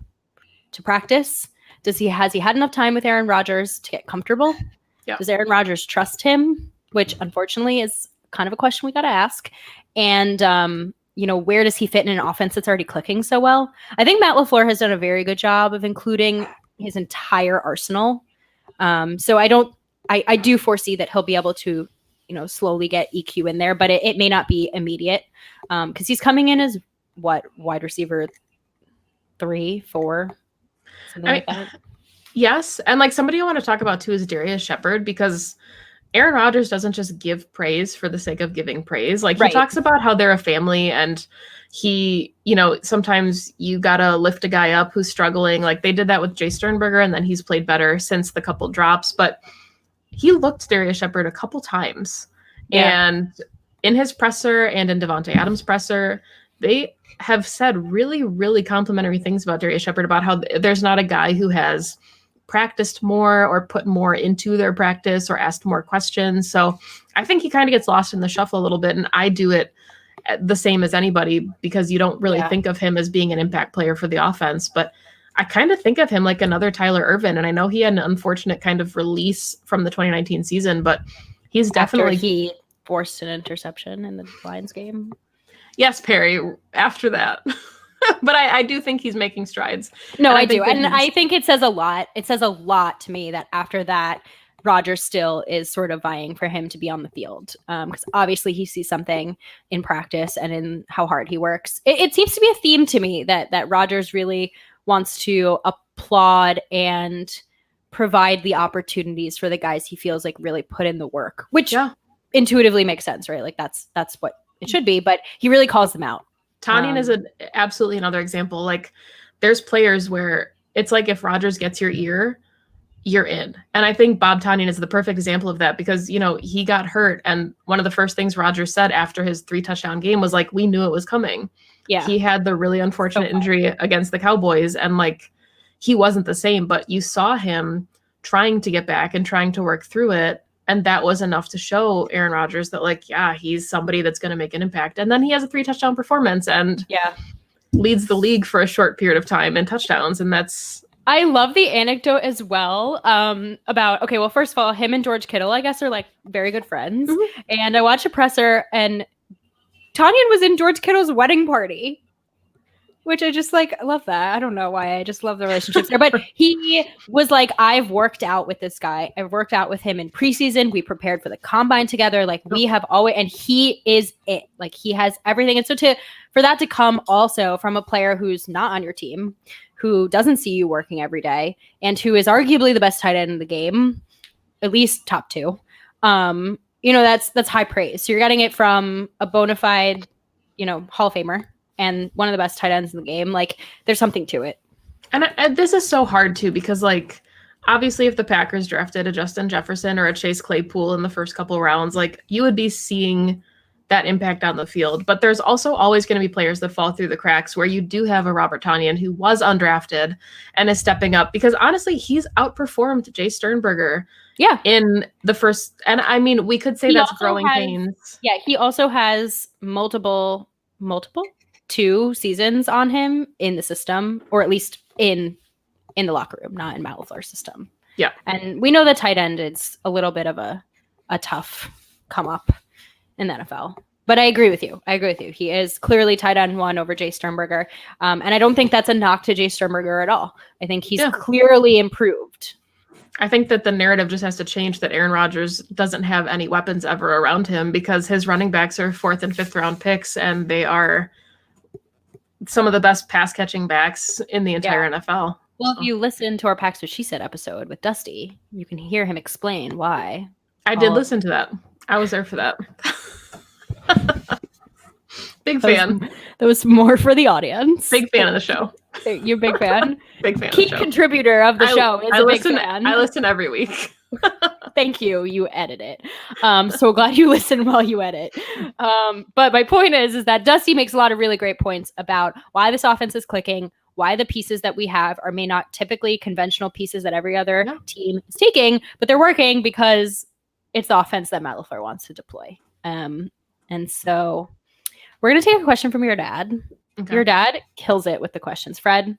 to practice? Has he had enough time with Aaron Rodgers to get comfortable? Yeah. Does Aaron Rodgers trust him? Which unfortunately is kind of a question we got to ask. And, where does he fit in an offense that's already clicking so well? I think Matt LaFleur has done a very good job of including his entire arsenal. So I do foresee that he'll be able to slowly get EQ in there, but it may not be immediate because he's coming in as wide receiver 3, 4, something like that. Yes. And like somebody I want to talk about too is Darius Shepherd, because Aaron Rodgers doesn't just give praise for the sake of giving praise. Like he talks about how they're a family, and he, sometimes you gotta lift a guy up who's struggling. Like they did that with Jay Sternberger, and then he's played better since the couple drops. But he looked Darius Shepherd a couple times. Yeah. And in his presser and in Devontae Adams' presser, they have said really, really complimentary things about Darius Shepherd, about how there's not a guy who has practiced more or put more into their practice or asked more questions. So I think he kind of gets lost in the shuffle a little bit. And I do it the same as anybody, because you don't really think of him as being an impact player for the offense. But I kind of think of him like another Tyler Ervin. And I know he had an unfortunate kind of release from the 2019 season, but he's definitely... He forced an interception in the Lions game. Yes, Perri, after that. But I do think he's making strides. No, I do. And I think it says a lot. It says a lot to me that after that, Rodgers still is sort of vying for him to be on the field. Because obviously he sees something in practice and in how hard he works. It seems to be a theme to me that Rodgers really wants to applaud and provide the opportunities for the guys he feels like really put in the work, which intuitively makes sense, right? Like that's what it should be, but he really calls them out. Tanyan is absolutely another example. Like there's players where it's like if Rodgers gets your ear, you're in. And I think Bob Tanyan is the perfect example of that, because, he got hurt. And one of the first things Rodgers said after his 3-touchdown game was like, we knew it was coming. Yeah. He had the really unfortunate injury against the Cowboys, and like he wasn't the same, but you saw him trying to get back and trying to work through it. And that was enough to show Aaron Rodgers that, like, yeah, he's somebody that's going to make an impact. And then he has a 3-touchdown performance and leads the league for a short period of time in touchdowns. And I love the anecdote as well about, well, first of all, him and George Kittle, I guess, are like very good friends. Mm-hmm. And I watched a presser, and Tanyan was in George Kittle's wedding party, which I just I love that. I don't know why. I just love the relationships there. But he was like, I've worked out with this guy. I've worked out with him in preseason. We prepared for the combine together. Like we have always, and he is it. Like he has everything. And so for that to come also from a player who's not on your team, who doesn't see you working every day, and who is arguably the best tight end in the game, at least top 2, that's high praise. So you're getting it from a bona fide, Hall of Famer and one of the best tight ends in the game. Like there's something to it. And this is so hard too, because like, obviously if the Packers drafted a Justin Jefferson or a Chase Claypool in the first couple rounds, like you would be seeing that impact on the field. But there's also always going to be players that fall through the cracks, where you do have a Robert Tanyan who was undrafted and is stepping up, because honestly, he's outperformed Jay Sternberger in the first. And I mean, we could say that's growing pains. Yeah. He also has multiple 2 seasons on him in the system, or at least in the locker room, not in Matt LaFleur's system. Yeah. And we know the tight end is a little bit of a tough come up in the NFL. But I agree with you. He is clearly tight end 1 over Jay Sternberger. And I don't think that's a knock to Jay Sternberger at all. I think he's clearly improved. I think that the narrative just has to change, that Aaron Rodgers doesn't have any weapons ever around him, because his running backs are 4th and 5th round picks, and they are some of the best pass catching backs in the entire NFL. Well, if you listen to our Packs What She Said episode with Dusty, you can hear him explain why. I did listen to that. I was there for that. Big fan. That was more for the audience. Big fan of the show. You're a big fan? Big fan Key of the show. contributor of the show is a big fan. I listen every week. Thank you. You edit it. So glad you listen while you edit. But my point is that Dusty makes a lot of really great points about why this offense is clicking, why the pieces that we have are may not typically conventional pieces that every other team is taking, but they're working because it's the offense that Matt LaFleur wants to deploy. And so we're going to take a question from your dad. Okay. Your dad kills it with the questions. Fred,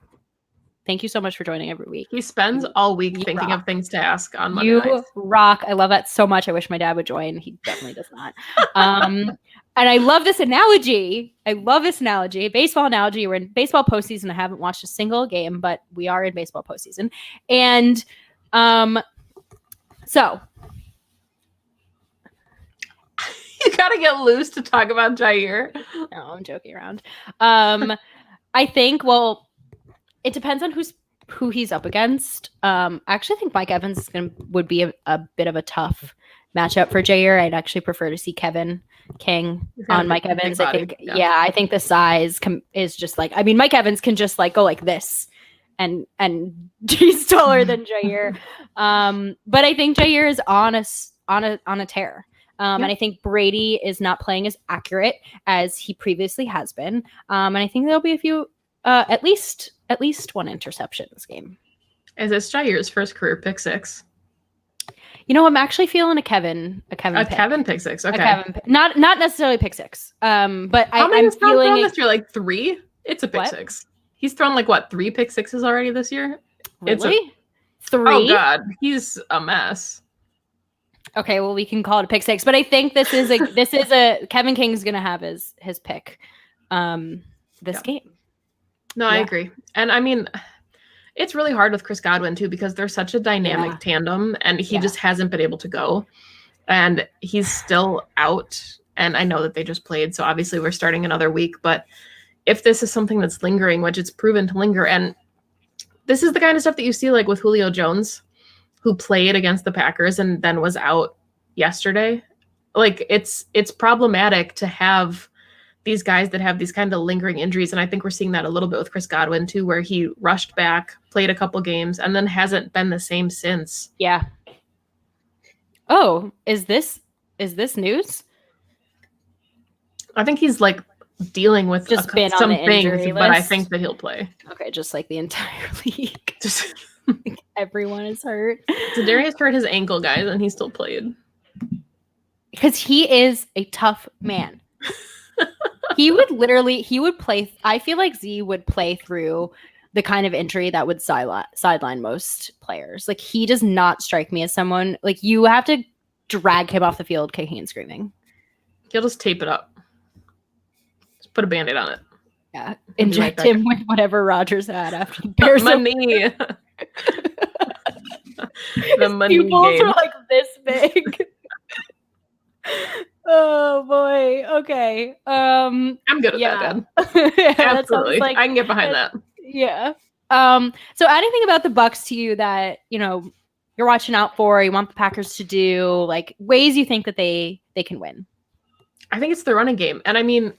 thank you so much for joining every week. He spends all week thinking of things to ask on Monday You nights. Rock. I love that so much. I wish my dad would join. He definitely does not. And I love this analogy. Baseball analogy. We're in baseball postseason. I haven't watched a single game, but we are in baseball postseason. And so gotta get loose to talk about Jair. No, I'm joking around. I think, well, it depends on who he's up against. I actually think Mike Evans would be a bit of a tough matchup for Jair. I'd actually prefer to see Kevin King on Mike Evans. I think, I think the size is just like, I mean, Mike Evans can just like go like this, and he's taller than Jair. But I think Jair is on a tear. And I think Brady is not playing as accurate as he previously has been. And I think there'll be a few, at least one interception this game. Is this Jair's first career pick six? You know, I'm actually feeling a Kevin pick six. Okay, not necessarily pick six. But I'm feeling this year, like 3. It's a pick six. He's thrown like what 3 pick sixes already this year. Really? 3? Oh God, he's a mess. Okay, well, we can call it a pick six, but I think this is a Kevin King's gonna have his pick this game. No, I agree. And I mean, it's really hard with Chris Godwin too, because they're such a dynamic tandem, and he just hasn't been able to go, and he's still out. And I know that they just played, so obviously we're starting another week, but if this is something that's lingering, which it's proven to linger, and this is the kind of stuff that you see like with Julio Jones, who played against the Packers and then was out yesterday. Like it's problematic to have these guys that have these kind of lingering injuries. And I think we're seeing that a little bit with Chris Godwin too, where he rushed back, played a couple games, and then hasn't been the same since. Yeah. Oh, is this news? I think he's like dealing with just been some on the things, but I think that he'll play. Okay, just like the entire league. Like everyone is hurt. So Darius hurt his ankle, guys, and he still played. Because he is a tough man. He would play. I feel like Z would play through the kind of injury that would sideline most players. Like he does not strike me as someone like you have to drag him off the field kicking and screaming. He'll just tape it up. Just put a Band-Aid on it. Yeah. Inject him with whatever Rodgers had after the Bears. Money. The money pupils game. are like this big. Oh boy. Okay. I'm good with that, Dad. Yeah, absolutely. I can get behind that. Yeah. So anything about the Bucs to you that, you know, you're watching out for, you want the Packers to do, like ways you think that they can win? I think it's the running game. And I mean,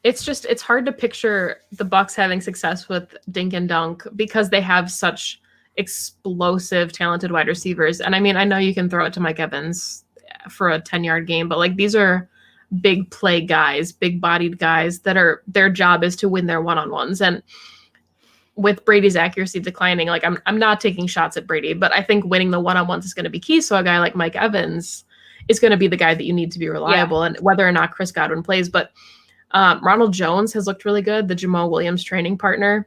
it's hard to picture the Bucs having success with dink and dunk because they have such explosive, talented wide receivers. And I mean, I know you can throw it to Mike Evans for a 10-yard game, but like these are big play guys, big bodied guys that are their job is to win their one-on-ones. And with Brady's accuracy declining, like I'm not taking shots at Brady, but I think winning the one-on-ones is going to be key. So a guy like Mike Evans is going to be the guy that you need to be reliable, and whether or not Chris Godwin plays. But Ronald Jones has looked really good, the Jamal Williams training partner.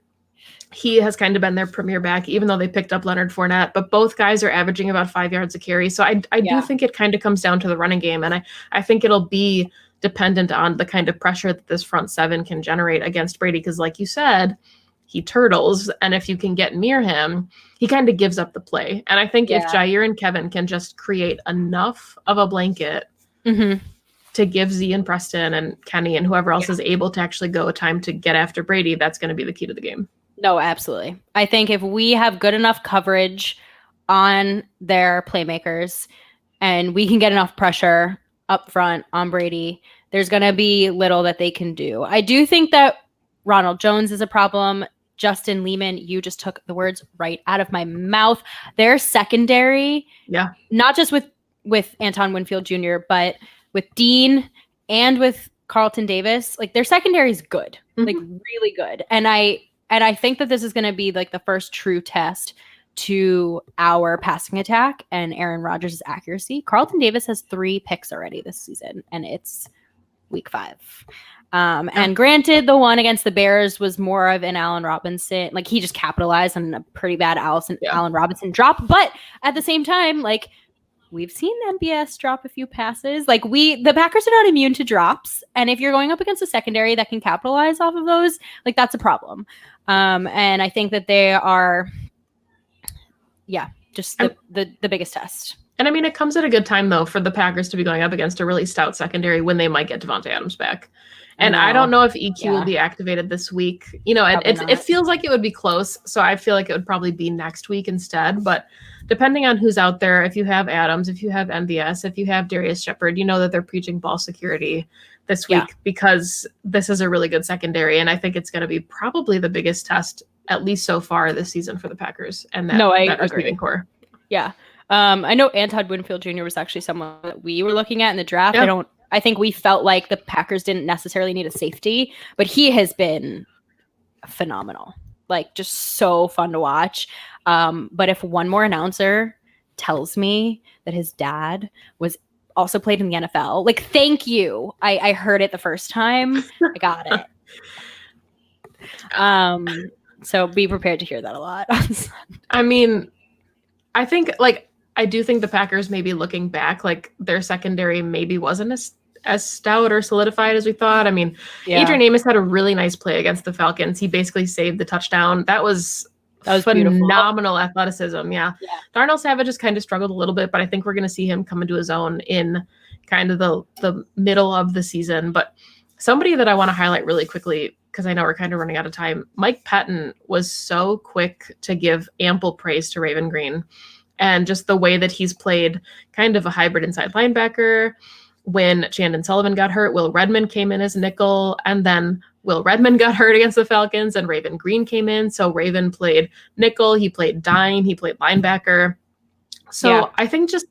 He has kind of been their premier back, even though they picked up Leonard Fournette. But both guys are averaging about 5 yards a carry. So I do think it kind of comes down to the running game. And I think it'll be dependent on the kind of pressure that this front seven can generate against Brady. Because like you said, he turtles. And if you can get near him, he kind of gives up the play. And I think if Jair and Kevin can just create enough of a blanket to give Z and Preston and Kenny and whoever else is able to actually go time to get after Brady, that's going to be the key to the game. No, absolutely. I think if we have good enough coverage on their playmakers and we can get enough pressure up front on Brady, there's going to be little that they can do. I do think that Ronald Jones is a problem. Justin Lehman, you just took the words right out of my mouth. Their secondary, not just with Anton Winfield Jr., but with Dean and with Carlton Davis, like their secondary is good, like really good. And I think that this is going to be like the first true test to our passing attack and Aaron Rodgers' accuracy. Carlton Davis has 3 picks already this season, and it's week 5. And granted, the one against the Bears was more of an Allen Robinson. Like he just capitalized on a pretty bad Allen Robinson drop. But at the same time, like we've seen MBS drop a few passes. Like the Packers are not immune to drops. And if you're going up against a secondary that can capitalize off of those, like that's a problem. And I think that they are, just the biggest test. And I mean, it comes at a good time, though, for the Packers to be going up against a really stout secondary when they might get Devontae Adams back. And I don't know if EQ will be activated this week. You know, it feels like it would be close. So I feel like it would probably be next week instead. But depending on who's out there, if you have Adams, if you have MVS, if you have Darius Shepard, you know that they're preaching ball security this week because this is a really good secondary. And I think it's going to be probably the biggest test, at least so far this season for the Packers and that receiving core. Yeah. I know Anton Winfield Jr. was actually someone that we were looking at in the draft. Yeah. I think we felt like the Packers didn't necessarily need a safety, but he has been phenomenal. Like, just so fun to watch. But if one more announcer tells me that his dad was also played in the NFL, like, thank you. I heard it the first time. I got it. So be prepared to hear that a lot. I mean, I think, like, I do think the Packers maybe looking back, like, their secondary maybe wasn't as stout or solidified as we thought. I mean, Adrian Amos had a really nice play against the Falcons. He basically saved the touchdown. That was phenomenal athleticism. Yeah. Darnell Savage has kind of struggled a little bit, but I think we're going to see him come into his own in kind of the middle of the season. But somebody that I want to highlight really quickly, because I know we're kind of running out of time, Mike Patton was so quick to give ample praise to Raven Green. And just the way that he's played kind of a hybrid inside linebacker. When Chandon Sullivan got hurt, Will Redmond came in as nickel, and then Will Redmond got hurt against the Falcons, and Raven Green came in. So Raven played nickel, he played dime, he played linebacker. So I think just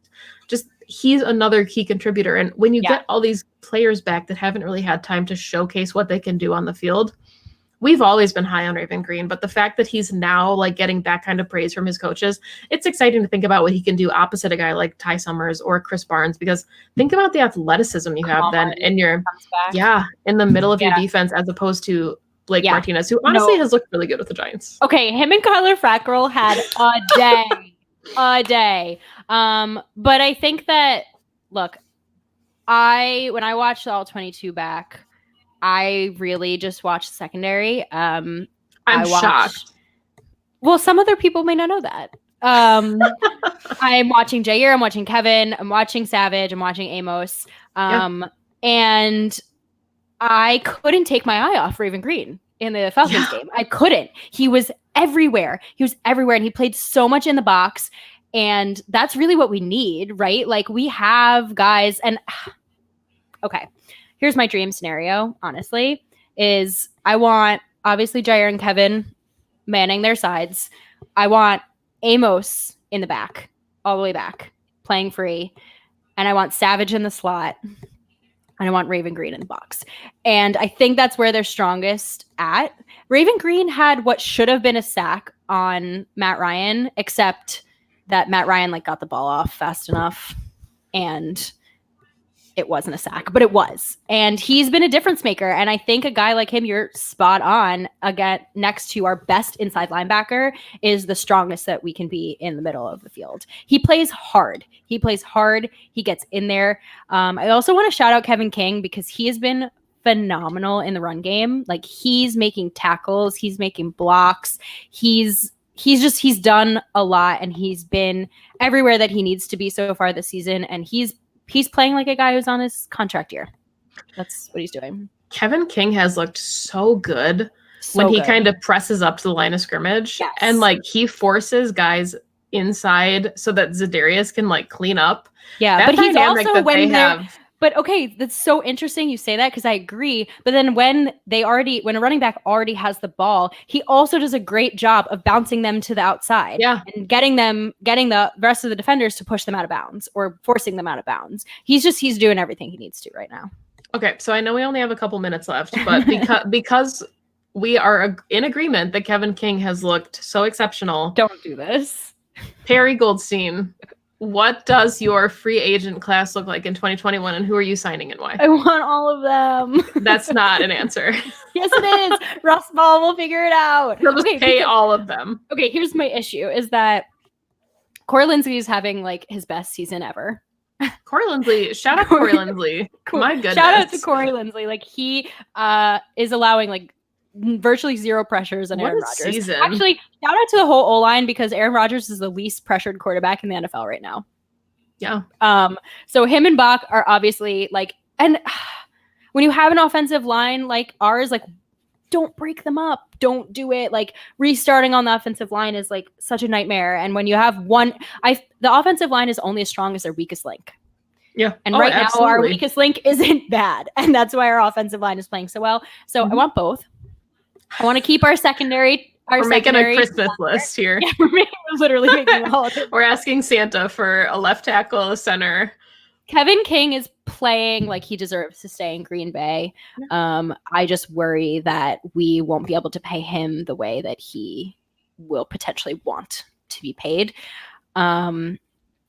he's another key contributor. And when you get all these players back that haven't really had time to showcase what they can do on the field, we've always been high on Raven Green, but the fact that he's now like getting that kind of praise from his coaches, it's exciting to think about what he can do opposite a guy like Ty Summers or Chris Barnes, because think about the athleticism you have then in your, in the middle of your defense, as opposed to Blake Martinez, who honestly has looked really good with the Giants. Okay. Him and Kyler Fackrell had a day, but I think that, look, when I watched the All-22 back, I really just watched secondary. I'm shocked. Well, some other people may not know that. I'm watching Jair, I'm watching Kevin, I'm watching Savage, I'm watching Amos. And I couldn't take my eye off Raven Green in the Falcons game. I couldn't. He was everywhere. And he played so much in the box. And that's really what we need, right? Like, we have guys and okay. Here's my dream scenario, honestly, is I want, obviously, Jair and Kevin manning their sides. I want Amos in the back, all the way back, playing free. And I want Savage in the slot. And I want Raven Green in the box. And I think that's where they're strongest at. Raven Green had what should have been a sack on Matt Ryan, except that Matt Ryan got the ball off fast enough. And it wasn't a sack, but it was. And he's been a difference maker. And I think a guy like him, you're spot on, again, next to our best inside linebacker, is the strongest that we can be in the middle of the field. He plays hard. He gets in there. I also want to shout out Kevin King, because he has been phenomenal in the run game. Like, he's making tackles. He's making blocks. He's done a lot, and he's been everywhere that he needs to be so far this season. And he's playing like a guy who's on his contract year. That's what he's doing. Kevin King has looked so good when he kind of presses up to the line of scrimmage. Yes. And he forces guys inside so that Za'Darius can clean up. Yeah, but he's also But okay, that's so interesting you say that, because I agree. But then when a running back already has the ball, he also does a great job of bouncing them to the outside and getting the rest of the defenders to push them out of bounds or forcing them out of bounds. He's doing everything he needs to right now. Okay, so I know we only have a couple minutes left, but because we are in agreement that Kevin King has looked so exceptional. Don't do this. Perri Goldstein, what does your free agent class look like in 2021, and who are you signing and why? I want all of them. That's not an answer. Yes, it is. Russ Ball will figure it out. He'll just pay all of them. Okay, here's my issue, is that Corey Linsley is having his best season ever. Corey Linsley, shout out Corey Linsley. My goodness. Shout out to Corey Linsley. He is allowing virtually zero pressures on Aaron Rodgers. Season. Actually, shout out to the whole O-line, because Aaron Rodgers is the least pressured quarterback in the NFL right now. Yeah. So him and Bach are obviously like, and when you have an offensive line like ours, like, don't break them up. Don't do it. Like, restarting on the offensive line is like such a nightmare. And when you have the offensive line is only as strong as their weakest link. Yeah. And right now our weakest link isn't bad. And that's why our offensive line is playing so well. So I want both. I want to keep our secondary. We're making a Christmas list here. Yeah, we're literally making a holiday. We're asking Santa for a left tackle, a center. Kevin King is playing like he deserves to stay in Green Bay. I just worry that we won't be able to pay him the way that he will potentially want to be paid. And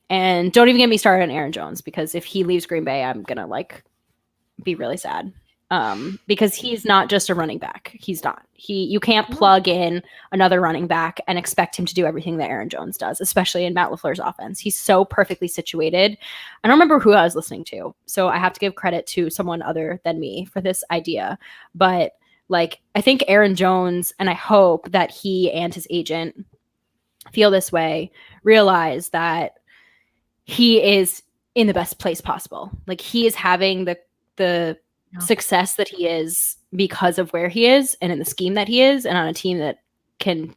don't even get me started on Aaron Jones, because if he leaves Green Bay, I'm gonna like be really sad. Because he's not just a running back. He's not. You can't plug in another running back and expect him to do everything that Aaron Jones does, especially in Matt LaFleur's offense. He's so perfectly situated. I don't remember who I was listening to, so I have to give credit to someone other than me for this idea. But like, I think Aaron Jones, and I hope that he and his agent feel this way, realize that he is in the best place possible. Like, he is having the success that he is because of where he is and in the scheme that he is and on a team that can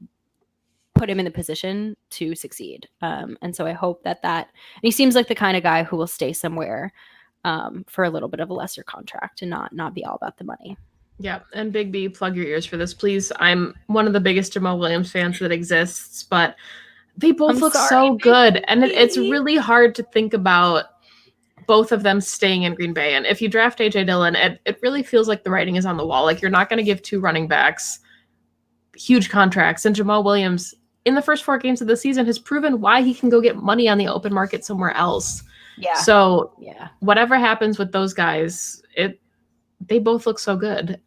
put him in the position to succeed. And so I hope and he seems like the kind of guy who will stay somewhere for a little bit of a lesser contract and not be all about the money. Yeah. And Big B, plug your ears for this, please. I'm one of the biggest Jamal Williams fans that exists, but they both look so good. And it's really hard to think about both of them staying in Green Bay. And if you draft AJ Dillon, it really feels like the writing is on the wall. Like, you're not going to give two running backs huge contracts. And Jamal Williams, in the first 4 games of the season, has proven why he can go get money on the open market somewhere else. Yeah. So whatever happens with those guys, they both look so good.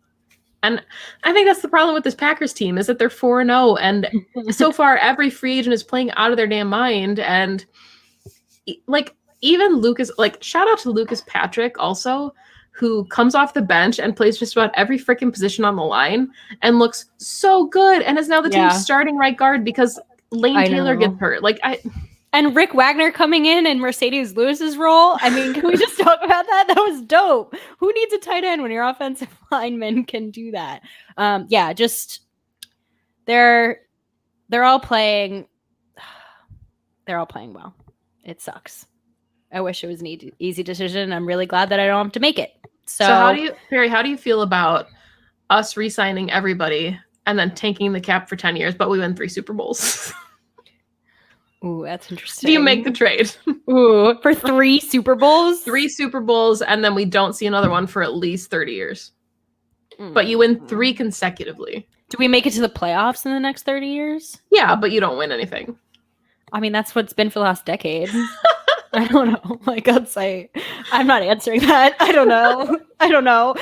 And I think that's the problem with this Packers team, is that they're 4-0. And so far, every free agent is playing out of their damn mind. And like, even Lucas, like, shout out to Lucas Patrick also, who comes off the bench and plays just about every freaking position on the line and looks so good, and is now the team's starting right guard because Lane Taylor gets hurt. And Rick Wagner coming in Mercedes Lewis's role. I mean, can we just talk about that? That was dope. Who needs a tight end when your offensive lineman can do that? Just they're all playing. They're all playing well. It sucks. I wish it was an easy decision. I'm really glad that I don't have to make it. So how do you feel about us re-signing everybody and then tanking the cap for 10 years, but we win 3 Super Bowls? Ooh, that's interesting. Do you make the trade? Ooh, for 3 Super Bowls? 3 Super Bowls, and then we don't see another one for at least 30 years. But you win 3 consecutively. Do we make it to the playoffs in the next 30 years? Yeah, but you don't win anything. I mean, that's what's been for the last decade. I don't know. Like, I'm not answering that. I don't know.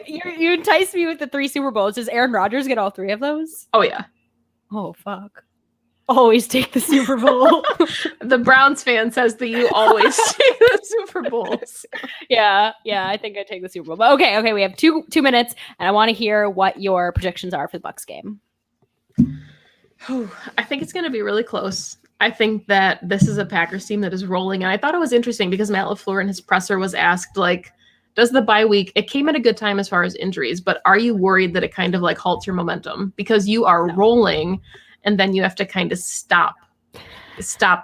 You enticed me with the 3 Super Bowls. Does Aaron Rodgers get all 3 of those? Oh, yeah. Oh, fuck. Always take the Super Bowl. The Browns fan says that you always take the Super Bowls. Yeah, I think I take the Super Bowl. But okay, we have 2 minutes, and I want to hear what your predictions are for the Bucs game. I think it's going to be really close. I think that this is a Packers team that is rolling. And I thought it was interesting because Matt LaFleur in his presser was asked, like, does the bye week, it came at a good time as far as injuries, but are you worried that it kind of like halts your momentum? Because you are rolling and then you have to kind of stop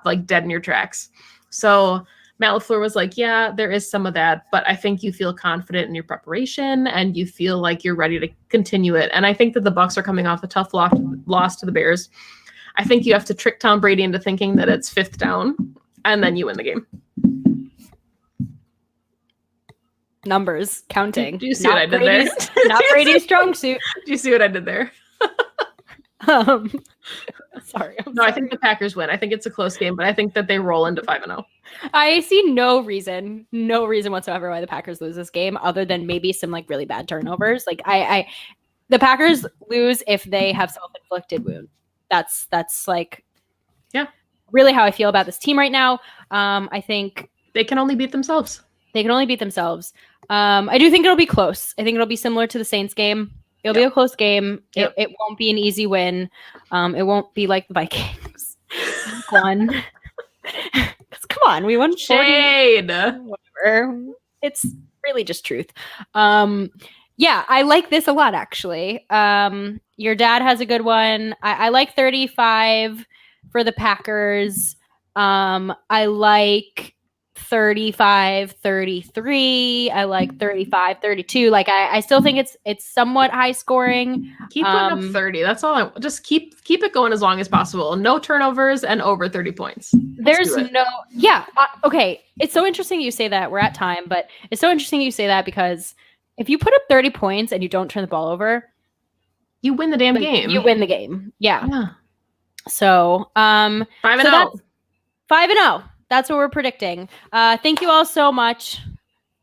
like dead in your tracks. So Matt LaFleur was like, yeah, there is some of that, but I think you feel confident in your preparation and you feel like you're ready to continue it. And I think that the Bucs are coming off a tough loss to the Bears. I think you have to trick Tom Brady into thinking that it's 5th down, and then you win the game. Numbers, counting. Do you see what I did there? Not Brady's strong suit. Do you see what I did there? Sorry. I think the Packers win. I think it's a close game, but I think that they roll into 5-0. I see no reason whatsoever why the Packers lose this game, other than maybe some like really bad turnovers. Like the Packers lose if they have self-inflicted wound. That's like, really how I feel about this team right now. I think they can only beat themselves. I do think it'll be close. I think it'll be similar to the Saints game. It'll be a close game. It won't be an easy win. It won't be like the Vikings. One. Come on. We won 40. Shade. Whatever. It's really just truth. Yeah, I like this a lot, actually. Your dad has a good one. I like 35 for the Packers. I like 35-33. I like 35-32. Like I still think it's somewhat high scoring. Keep putting up 30. That's all. Just keep it going as long as possible. No turnovers and over 30 points. Okay. It's so interesting you say that. We're at time, but it's so interesting you say that because if you put up 30 points and you don't turn the ball over, you win the damn game. You win the game. Yeah. So 5-0. 5-0. That's what we're predicting. Thank you all so much.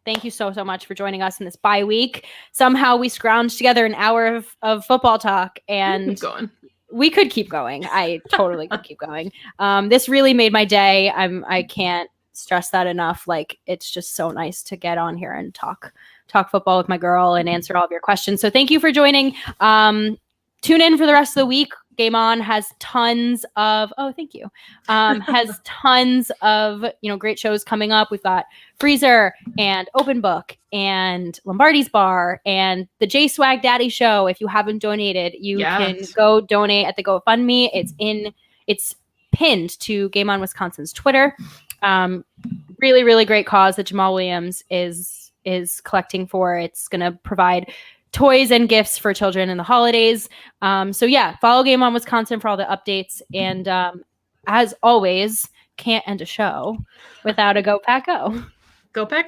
Thank you so much for joining us in this bye week. Somehow we scrounged together an hour of football talk, and we could keep going. I totally could keep going. This really made my day. I can't stress that enough. Like, it's just so nice to get on here and talk football with my girl and answer all of your questions. So thank you for joining. Tune in for the rest of the week. Game On has tons of has tons of great shows coming up. We've got Freezer and Open Book and Lombardi's Bar and the J Swag Daddy Show. If you haven't donated, you can go donate at the GoFundMe. It's pinned to Game On Wisconsin's Twitter. Really, really great cause that Jamal Williams is collecting for. It's going to provide toys and gifts for children in the holidays. So yeah, follow Game On Wisconsin for all the updates. And as always, can't end a show without a Go Pack Go. Go Pack Go.